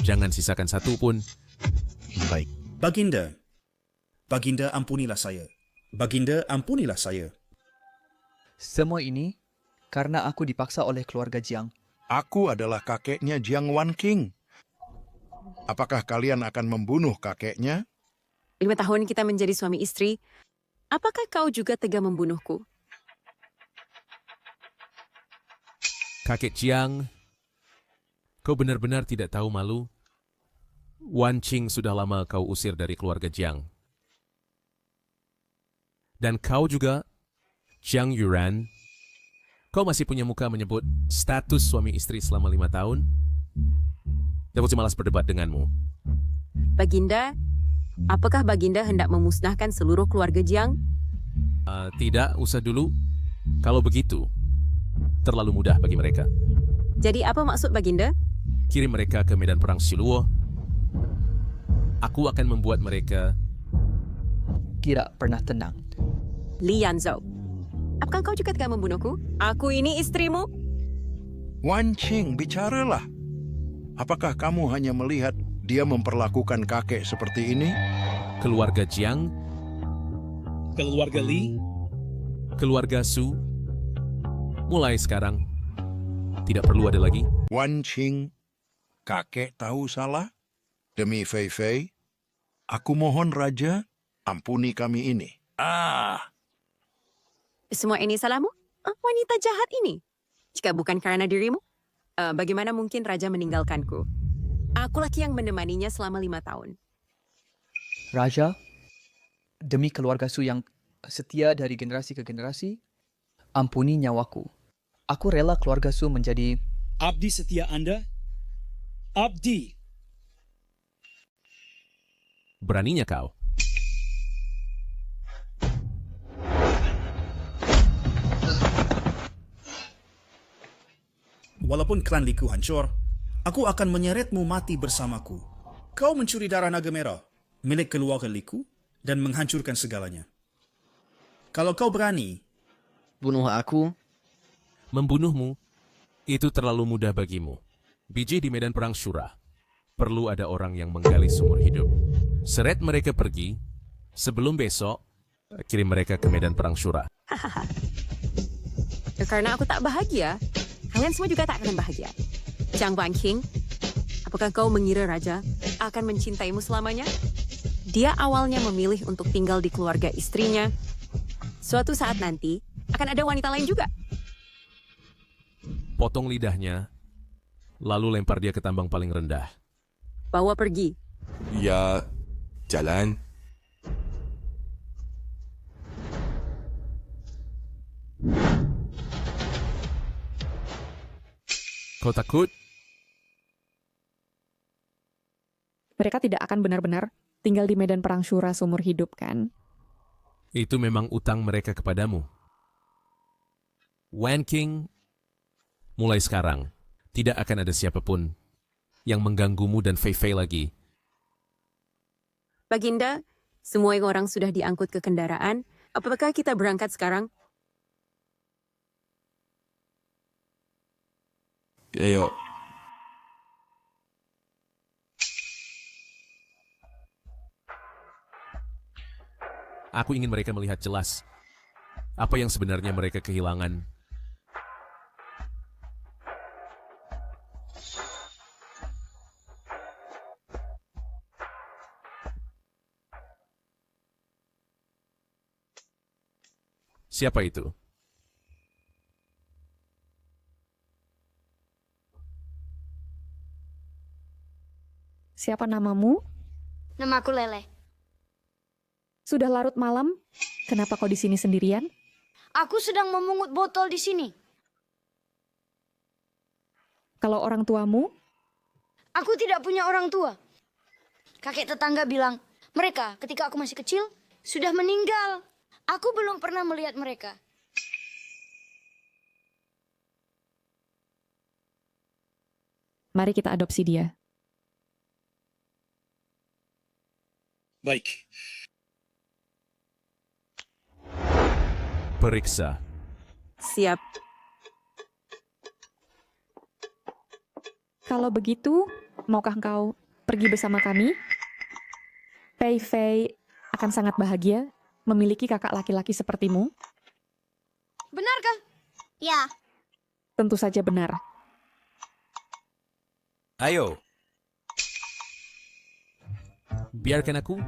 Jangan sisakan satu pun. Baik. Baginda, Baginda ampunilah saya. Baginda ampunilah saya. Semua ini karena aku dipaksa oleh keluarga Jiang. Aku adalah kakeknya Jiang Wan Qing. Apakah kalian akan membunuh kakeknya? 5 tahun kita menjadi suami istri. Apakah kau juga tega membunuhku? Kakek Jiang, kau benar-benar tidak tahu malu? Wan Qing sudah lama kau usir dari keluarga Jiang. Dan kau juga, Jiang Yuran, kau masih punya muka menyebut status suami istri selama 5 tahun? Aku malas berdebat denganmu. Baginda, apakah Baginda hendak memusnahkan seluruh keluarga Jiang? Tidak, usah dulu. Kalau begitu, terlalu mudah bagi mereka. Jadi apa maksud Baginda? Kirim mereka ke medan perang Siluo. Aku akan membuat mereka tidak pernah tenang. Li Yanzhou, apakah kau juga tega membunuhku? Aku ini istrimu. Wan Qing, bicaralah. Apakah kamu hanya melihat dia memperlakukan kakek seperti ini? Keluarga Jiang, keluarga Li, keluarga Su, mulai sekarang tidak perlu ada lagi. Wan Qing, kakek tahu salah? Demi Fei Fei, aku mohon Raja, ampuni kami ini. Semua ini salahmu? Wanita jahat ini. Jika bukan karena dirimu, bagaimana mungkin Raja meninggalkanku? Aku laki yang menemaninya selama 5 tahun. Raja, demi keluarga Su yang setia dari generasi ke generasi, ampuni nyawaku. Aku rela keluarga Su menjadi abdi setia Anda. Abdi. Beraninya kau. Walaupun klan Liku hancur, aku akan menyeretmu mati bersamaku. Kau mencuri darah naga merah, milik keluarga Liku, dan menghancurkan segalanya. Kalau kau berani, bunuh aku. Membunuhmu, itu terlalu mudah bagimu. Biji di medan perang Shura. Perlu ada orang yang menggali sumur hidup. Seret mereka pergi, sebelum besok, kirim mereka ke medan perang Shura. Karena aku tak bahagia, kalian semua juga tak akan bahagia. Jiang Wan Qing, apakah kau mengira Raja akan mencintaimu selamanya? Dia awalnya memilih untuk tinggal di keluarga istrinya. Suatu saat nanti, akan ada wanita lain juga. Potong lidahnya, lalu lempar dia ke tambang paling rendah. Bawa pergi. Ya, jalan. Kau takut? Mereka tidak akan benar-benar tinggal di medan perang Shura seumur hidup, kan? Itu memang utang mereka kepadamu. Wan Qing, mulai sekarang, tidak akan ada siapapun yang mengganggumu dan Fei Fei lagi. Baginda, Semua orang sudah diangkut ke kendaraan. Apakah kita berangkat sekarang? Ayo. Aku ingin mereka melihat jelas apa yang sebenarnya mereka kehilangan. Siapa itu? Siapa namamu? Namaku Lele. Sudah larut malam? Kenapa kau di sini sendirian? Aku sedang memungut botol di sini. Kalau orang tuamu? Aku tidak punya orang tua. Kakek tetangga bilang, mereka ketika aku masih kecil sudah meninggal. Aku belum pernah melihat mereka. Mari kita adopsi dia. Baik. Periksa. Siap. Kalau begitu, maukah engkau pergi bersama kami? Fei Fei akan sangat bahagia memiliki kakak laki-laki sepertimu. Benarkah? Ya. Tentu saja benar. Ayo. Biarkan aku.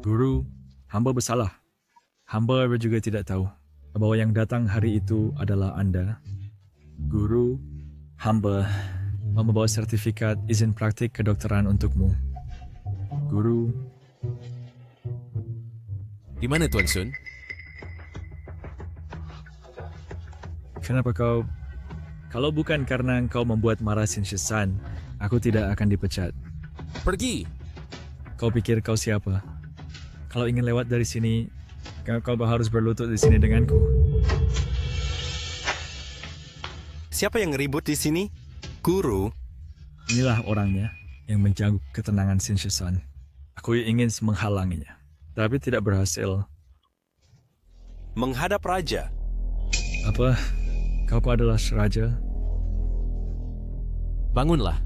Guru, hamba bersalah. Hamba juga tidak tahu bahwa yang datang hari itu adalah Anda. Guru, hamba membawa sertifikat izin praktik kedokteran untukmu. Guru. Di mana Tuan Sun? Kenapa kau... Kalau bukan karena kau membuat marah Sin Shisan, aku tidak akan dipecat. Pergi. Kau pikir kau siapa? Kalau ingin lewat dari sini, kau harus berlutut di sini denganku. Siapa yang ribut di sini? Guru? Inilah orangnya yang mengganggu ketenangan Sin Shisan. Aku ingin menghalanginya, tapi tidak berhasil. Menghadap raja. Apa? Kau adalah raja? Bangunlah.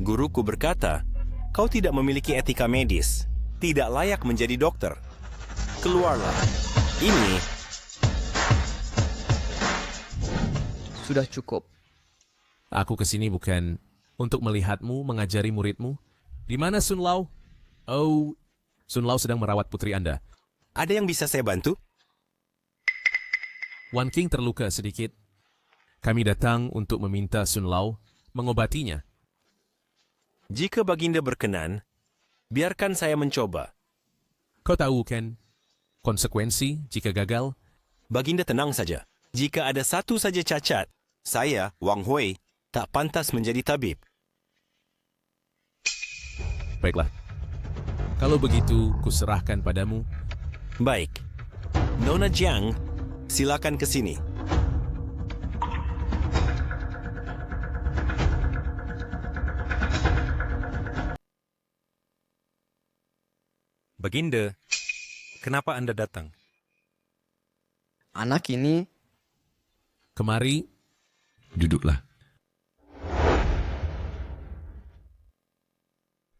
Guruku berkata, kau tidak memiliki etika medis, tidak layak menjadi dokter. Keluarlah. Ini... Sudah cukup. Aku kesini bukan untuk melihatmu mengajari muridmu. Di mana Sun Lao? Oh, Sun Lao sedang merawat putri Anda. Ada yang bisa saya bantu? Wan King terluka sedikit. Kami datang untuk meminta Sun Lao mengobatinya. Jika Baginda berkenan, biarkan saya mencoba. Kau tahu kan konsekuensi jika gagal? Baginda tenang saja. Jika ada satu saja cacat, saya, Wang Hui, tak pantas menjadi tabib. Baiklah. Kalau begitu, kuserahkan padamu. Baik. Nona Jiang, silakan ke sini. Baginda, kenapa Anda datang? Anak ini... Kemari. Duduklah.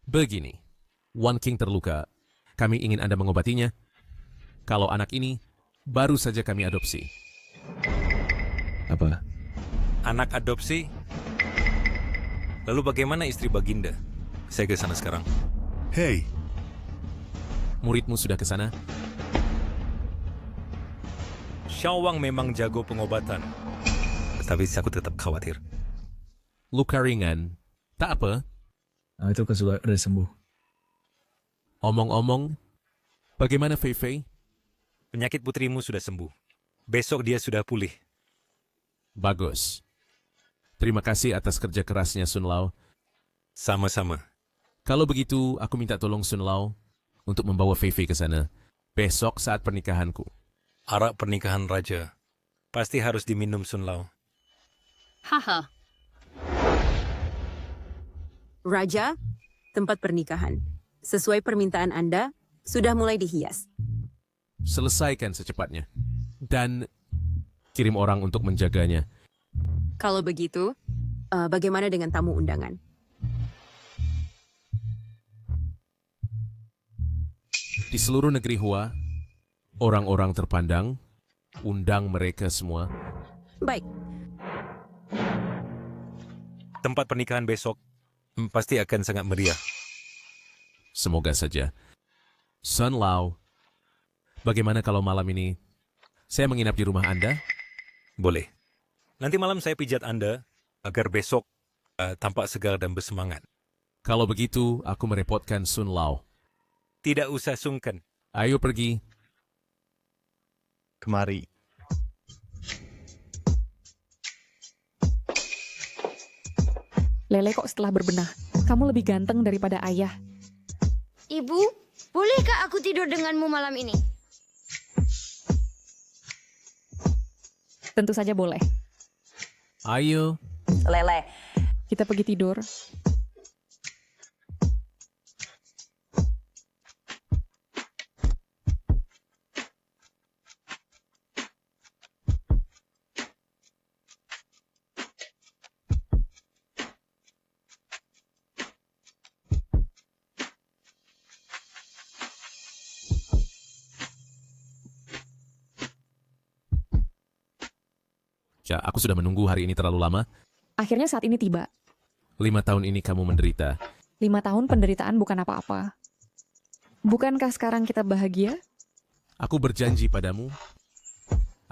Begini, Wan King terluka. Kami ingin Anda mengobatinya. Kalau anak ini baru saja kami adopsi. Apa? Anak adopsi? Lalu bagaimana istri Baginda? Saya ke sana sekarang. Hei. Muridmu sudah ke sana? Xiao Wang memang jago pengobatan. Tapi aku tetap khawatir. Luka ringan. Tak apa. Itu kan sudah sembuh. Omong-omong, bagaimana Fei Fei? Penyakit putrimu sudah sembuh. Besok dia sudah pulih. Bagus. Terima kasih atas kerja kerasnya Sun Lao. Sama-sama. Kalau begitu, aku minta tolong Sun Lao untuk membawa Fei Fei ke sana. Besok saat pernikahanku. Arak pernikahan raja. Pasti harus diminum Sun Lao. Haha, Raja, tempat pernikahan. Sesuai permintaan Anda, sudah mulai dihias. Selesaikan secepatnya. Dan kirim orang untuk menjaganya. Kalau begitu, bagaimana dengan tamu undangan? Di seluruh negeri Hua, orang-orang terpandang, undang mereka semua. Baik. Tempat pernikahan besok pasti akan sangat meriah. Semoga saja. Sun Lao, bagaimana kalau malam ini saya menginap di rumah Anda? Boleh. Nanti malam saya pijat Anda agar besok tampak segar dan bersemangat. Kalau begitu, aku merepotkan Sun Lao. Tidak usah sungkan. Ayo pergi. Kemari. Lele kok setelah berbenah, kamu lebih ganteng daripada ayah. Ibu, bolehkah aku tidur denganmu malam ini? Tentu saja boleh. Ayo. Lele. Kita pergi tidur. Ya, aku sudah menunggu hari ini terlalu lama. Akhirnya saat ini tiba. 5 tahun ini kamu menderita. 5 tahun penderitaan bukan apa-apa. Bukankah sekarang kita bahagia? Aku berjanji padamu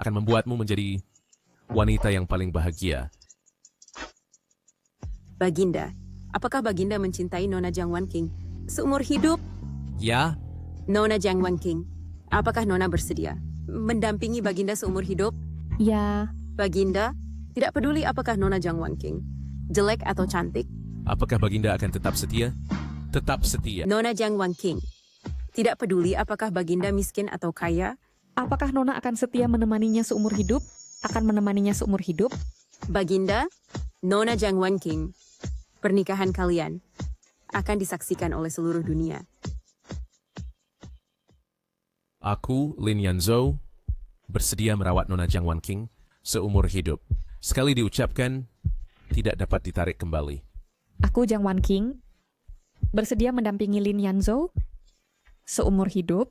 akan membuatmu menjadi wanita yang paling bahagia. Baginda, apakah Baginda mencintai Nona Jiang Wan King seumur hidup? Ya. Nona Jiang Wan King, apakah Nona bersedia mendampingi Baginda seumur hidup? Ya. Baginda, tidak peduli apakah Nona Jiang Wan King jelek atau cantik. Apakah Baginda akan tetap setia? Tetap setia. Nona Jiang Wan King, tidak peduli apakah Baginda miskin atau kaya. Apakah Nona akan setia menemaninya seumur hidup? Akan menemaninya seumur hidup? Baginda, Nona Jiang Wan King, pernikahan kalian akan disaksikan oleh seluruh dunia. Aku, Lin Yanzhou, bersedia merawat Nona Jiang Wan King seumur hidup. Sekali diucapkan, tidak dapat ditarik kembali. Aku, Jiang Wan King, bersedia mendampingi Lin Yanzhou seumur hidup.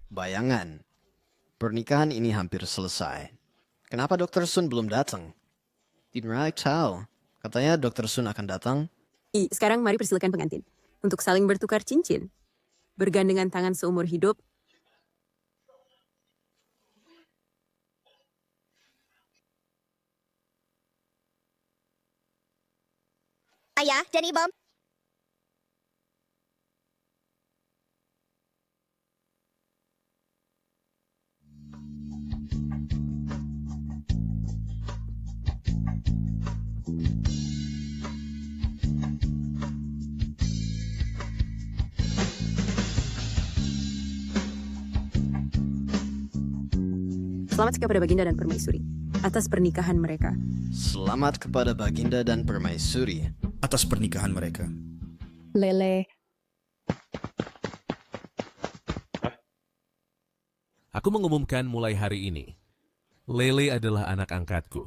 Bayangan, pernikahan ini hampir selesai. Kenapa Dr. Sun belum datang? Tidak tahu. Katanya Dr. Sun akan datang. Sekarang mari persilakan pengantin untuk saling bertukar cincin. Bergandengan tangan seumur hidup. Ayah dan Ibu. Selamat kepada Baginda dan Permaisuri atas pernikahan mereka. Selamat kepada Baginda dan Permaisuri atas pernikahan mereka. Lele. Aku mengumumkan mulai hari ini, Lele adalah anak angkatku.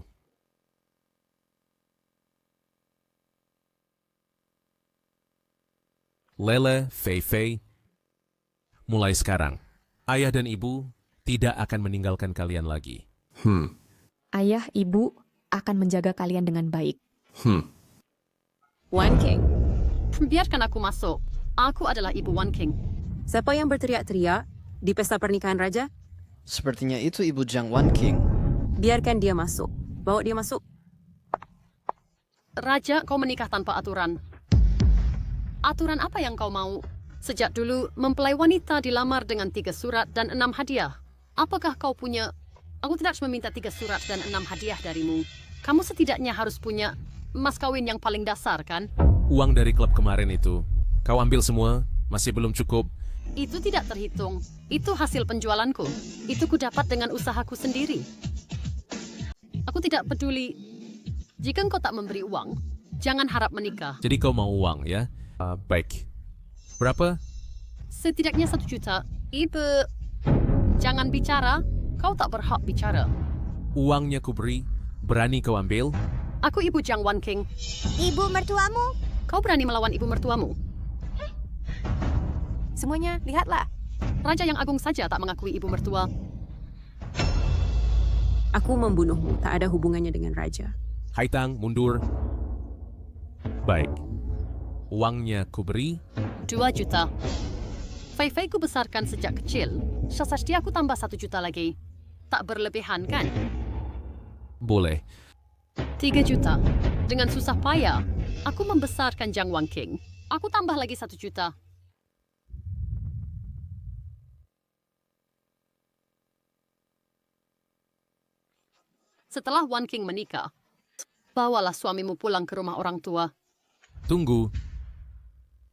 Lele, Fei Fei, mulai sekarang, ayah dan ibu tidak akan meninggalkan kalian lagi. Ayah, ibu akan menjaga kalian dengan baik. Wan King. Biarkan aku masuk. Aku adalah Ibu Wan King. Siapa yang berteriak-teriak di pesta pernikahan raja? Sepertinya itu Ibu Jiang Wan King. Biarkan dia masuk. Bawa dia masuk. Raja, kau menikah tanpa aturan. Aturan apa yang kau mau? Sejak dulu, mempelai wanita dilamar dengan 3 surat dan 6 hadiah. Apakah kau punya... Aku tidak harus meminta 3 surat dan 6 hadiah darimu. Kamu setidaknya harus punya mas kawin yang paling dasar, kan? Uang dari klub kemarin itu, kau ambil semua, masih belum cukup. Itu tidak terhitung. Itu hasil penjualanku. Itu ku dapat dengan usahaku sendiri. Aku tidak peduli Jika engkau tak memberi uang, jangan harap menikah. Jadi kau mau uang, ya? Baik. Berapa? Setidaknya 1 juta. Ibu, jangan bicara. Kau tak berhak bicara. Uangnya ku beri, berani kau ambil? Aku Ibu Jiang Wan King. Ibu mertuamu? Kau berani melawan ibu mertuamu? Semuanya, lihatlah. Raja yang agung saja tak mengakui ibu mertua. Aku membunuhmu, tak ada hubungannya dengan raja. Haitang, mundur. Baik. Uangnya ku beri? 2 juta. Fei Fei ku besarkan sejak kecil. Sasasti aku tambah 1 juta lagi. Tak berlebihan kan? Boleh. 3 juta. Dengan susah payah, aku membesarkan Jiang Wan King. Aku tambah lagi 1 juta. Setelah Wan King menikah, bawalah suamimu pulang ke rumah orang tua. Tunggu.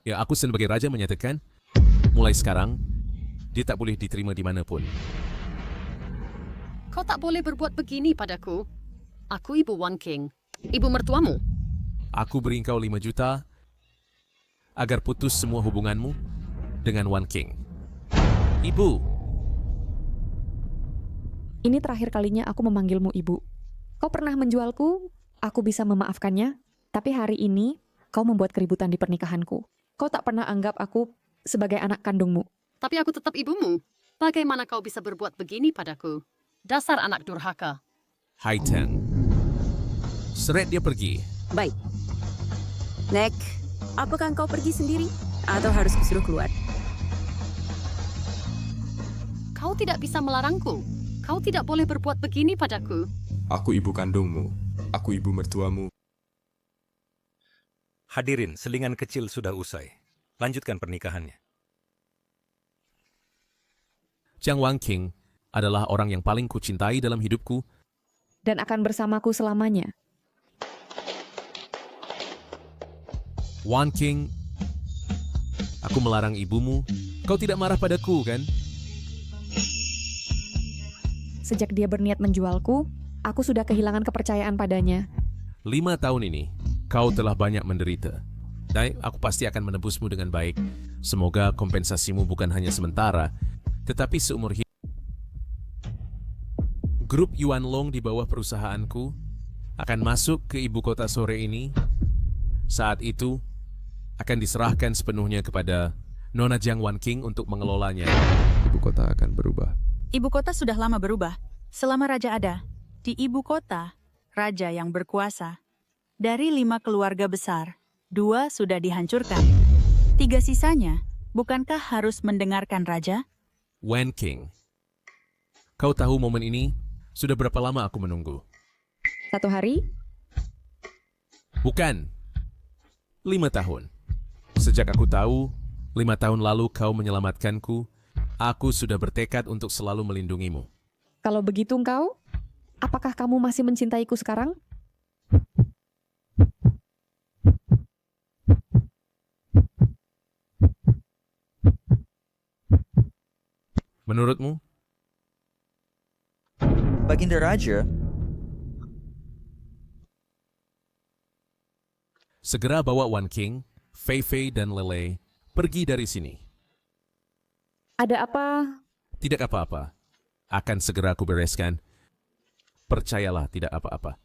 Ya, aku sebagai raja menyatakan, mulai sekarang, dia tak boleh diterima di mana pun. Kau tak boleh berbuat begini padaku. Aku Ibu Wan King. Ibu mertuamu. Aku beri kau 5 juta agar putus semua hubunganmu dengan Wan King. Ibu. Ini terakhir kalinya aku memanggilmu ibu. Kau pernah menjualku, aku bisa memaafkannya. Tapi hari ini, kau membuat keributan di pernikahanku. Kau tak pernah anggap aku sebagai anak kandungmu. Tapi aku tetap ibumu. Bagaimana kau bisa berbuat begini padaku? Dasar anak durhaka. Haitang. Seret dia pergi. Baik. Nek, apakah kau pergi sendiri? Atau harus kusuruh keluar? Kau tidak bisa melarangku. Kau tidak boleh berbuat begini padaku. Aku ibu kandungmu. Aku ibu mertuamu. Hadirin, selingan kecil sudah usai. Lanjutkan pernikahannya. Jiang Wan King adalah orang yang paling kucintai dalam hidupku. Dan akan bersamaku selamanya. Wan King, aku melarang ibumu. Kau tidak marah padaku, kan? Sejak dia berniat menjualku, aku sudah kehilangan kepercayaan padanya. 5 tahun ini, kau telah banyak menderita. Dan aku pasti akan menebusmu dengan baik. Semoga kompensasimu bukan hanya sementara, tetapi seumur hidup. Grup Yuan Long di bawah perusahaanku akan masuk ke ibu kota sore ini. Saat itu, akan diserahkan sepenuhnya kepada Nona Jiang Wan King untuk mengelolanya. Ibu kota akan berubah. Ibu kota sudah lama berubah. Selama raja ada, di ibu kota, raja yang berkuasa. Dari 5 keluarga besar, 2 sudah dihancurkan. 3 sisanya, bukankah harus mendengarkan raja? Wan King, kau tahu momen ini sudah berapa lama aku menunggu? 1 hari? Bukan. 5 tahun. Sejak aku tahu, 5 tahun lalu kau menyelamatkanku, aku sudah bertekad untuk selalu melindungimu. Kalau begitu engkau, apakah kamu masih mencintaiku sekarang? Menurutmu? Baginda Raja, segera bawa Wan King, Fei Fei dan Lele pergi dari sini. Ada apa? Tidak apa-apa. Akan segera aku bereskan. Percayalah, tidak apa-apa.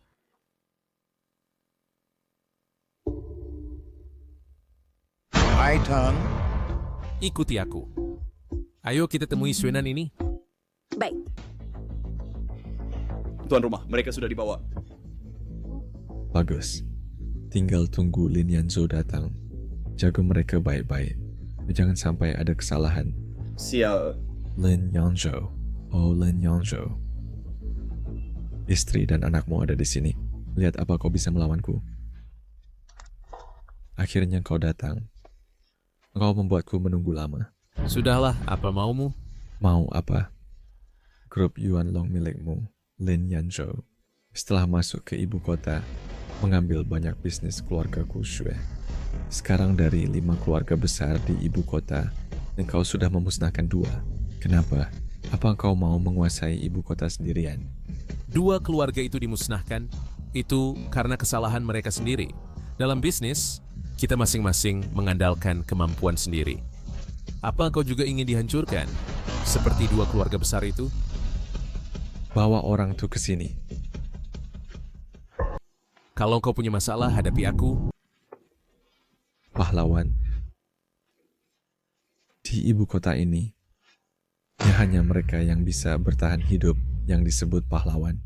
Haitang. Ikuti aku. Ayo kita temui Suenan ini. Baik. Tuan rumah, mereka sudah dibawa. Bagus. Tinggal tunggu Lin Yanzhou datang. Jaga mereka baik-baik. Jangan sampai ada kesalahan. Sial. Lin Yanzhou. Oh, Lin Yanzhou. Istri dan anakmu ada di sini. Lihat apa kau bisa melawanku. Akhirnya kau datang. Kau membuatku menunggu lama. Sudahlah, apa maumu? Mau apa? Grup Yuan Long milikmu, Lin Yanzhou, setelah masuk ke ibu kota, mengambil banyak bisnis keluargaku Xue. Sekarang dari 5 keluarga besar di ibu kota, engkau sudah memusnahkan 2. Kenapa? Apa engkau mau menguasai ibu kota sendirian? 2 keluarga itu dimusnahkan Itu karena kesalahan mereka sendiri. Dalam bisnis, kita masing-masing mengandalkan kemampuan sendiri. Apa kau juga ingin dihancurkan? Seperti dua keluarga besar itu? Bawa orang tuh ke sini. Kalau kau punya masalah, hadapi aku. Pahlawan. Di ibu kota ini, hanya mereka yang bisa bertahan hidup yang disebut pahlawan.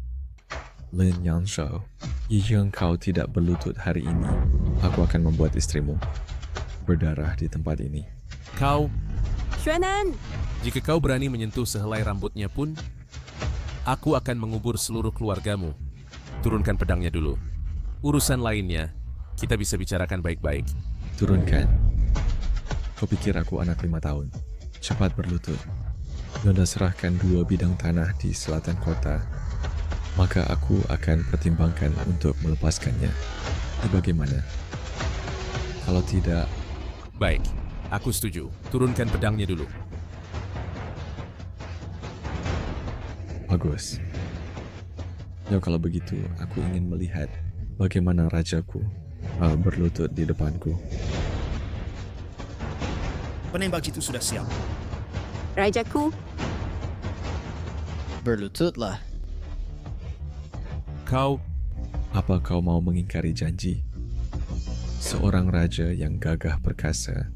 Lin Yanshou, jika kau tidak berlutut hari ini, aku akan membuat istrimu berdarah di tempat ini. Kau, Xuanan! jika kau berani menyentuh sehelai rambutnya pun, aku akan mengubur seluruh keluargamu. Turunkan pedangnya dulu. Urusan lainnya, kita bisa bicarakan baik-baik. Turunkan. Kau pikir aku anak 5 tahun? Cepat berlutut. Nona serahkan 2 bidang tanah di selatan kota. Maka aku akan pertimbangkan untuk melepaskannya. Ini bagaimana? Kalau tidak... Baik, aku setuju. Turunkan pedangnya dulu. Bagus. Ya kalau begitu, aku ingin melihat bagaimana rajaku berlutut di depanku. Penembak jitu sudah siap. Rajaku, Berlututlah. Kau... Apa kau mau mengingkari janji? Seorang raja yang gagah perkasa.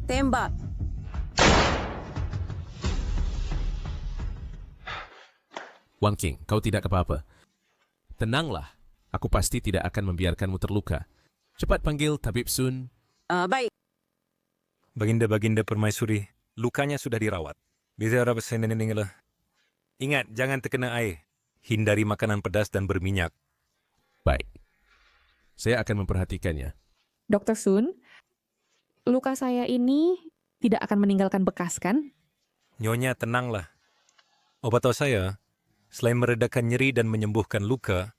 tembak. Wang King, kau tidak apa-apa. Tenanglah, aku pasti tidak akan membiarkanmu terluka. Cepat panggil Tabib Sun. Baik. Baginda-baginda permaisuri, lukanya sudah dirawat. Bisa harap saya nenenglah. Ingat, jangan terkena air. Hindari makanan pedas dan berminyak. Baik. Saya akan memperhatikannya. Dr. Sun, luka saya ini tidak akan meninggalkan bekas, kan? Nyonya, tenanglah. Obat saya, selain meredakan nyeri dan menyembuhkan luka,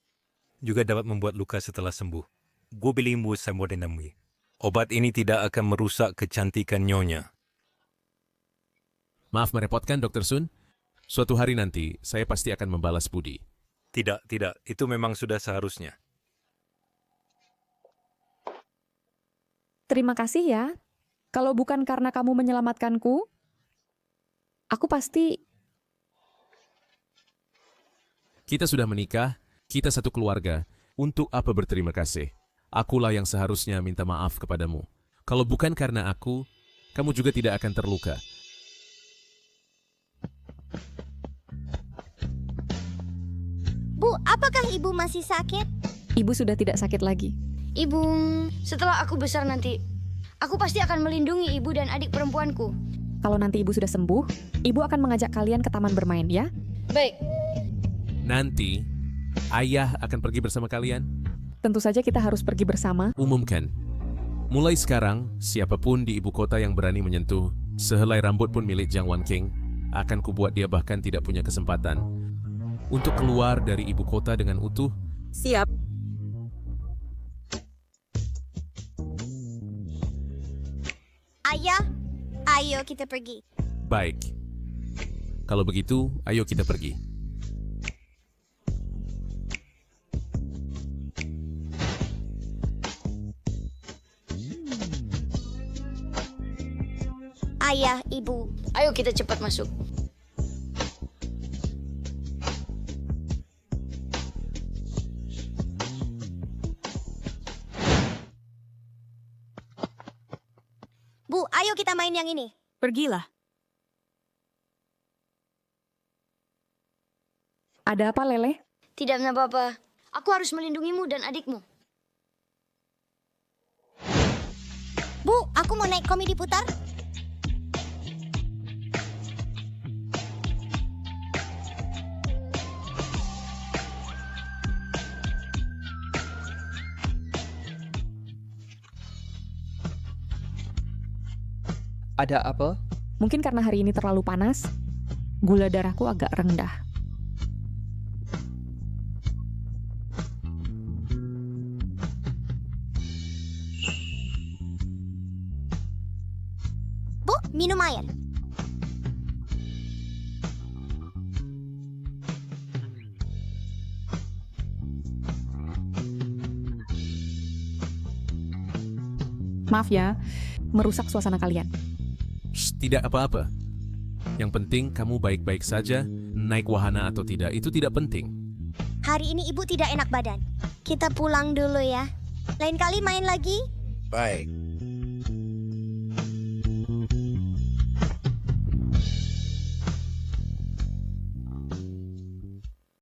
juga dapat membuat luka setelah sembuh. Gue bilimbu samodinamui. Obat ini tidak akan merusak kecantikan nyonya. Maaf merepotkan, Dr. Sun. Suatu hari nanti, saya pasti akan membalas budi. Tidak. Itu memang sudah seharusnya. Terima kasih ya. Kalau bukan karena kamu menyelamatkanku, aku pasti... Kita sudah menikah, kita satu keluarga. Untuk apa berterima kasih? Akulah yang seharusnya minta maaf kepadamu. Kalau bukan karena aku, kamu juga tidak akan terluka. Bu, apakah ibu masih sakit? Ibu sudah tidak sakit lagi. Ibu, setelah aku besar nanti, aku pasti akan melindungi ibu dan adik perempuanku. Kalau nanti ibu sudah sembuh, ibu akan mengajak kalian ke taman bermain, ya? Baik. Nanti, ayah akan pergi bersama kalian. Tentu saja kita harus pergi bersama. Umumkan. Mulai sekarang, siapapun di ibu kota yang berani menyentuh sehelai rambut pun milik Jiang Wanqing, akan kubuat dia bahkan tidak punya kesempatan untuk keluar dari ibu kota dengan utuh. Siap. Ayah, ayo kita pergi. Baik. Kalau begitu, ayo kita pergi. Ayah, ibu. Ayo kita cepat masuk. Bu, ayo kita main yang ini. Pergilah. Ada apa, Lele? Tidak apa-apa. Aku harus melindungimu dan adikmu. Bu, aku mau naik komedi putar. Ada apa? Mungkin karena hari ini terlalu panas, gula darahku agak rendah. Bu, minum air. Maaf ya, merusak suasana kalian. Shh, tidak apa-apa. Yang penting kamu baik-baik saja, naik wahana atau tidak, itu tidak penting. Hari ini ibu tidak enak badan. Kita pulang dulu ya. Lain kali main lagi. Baik.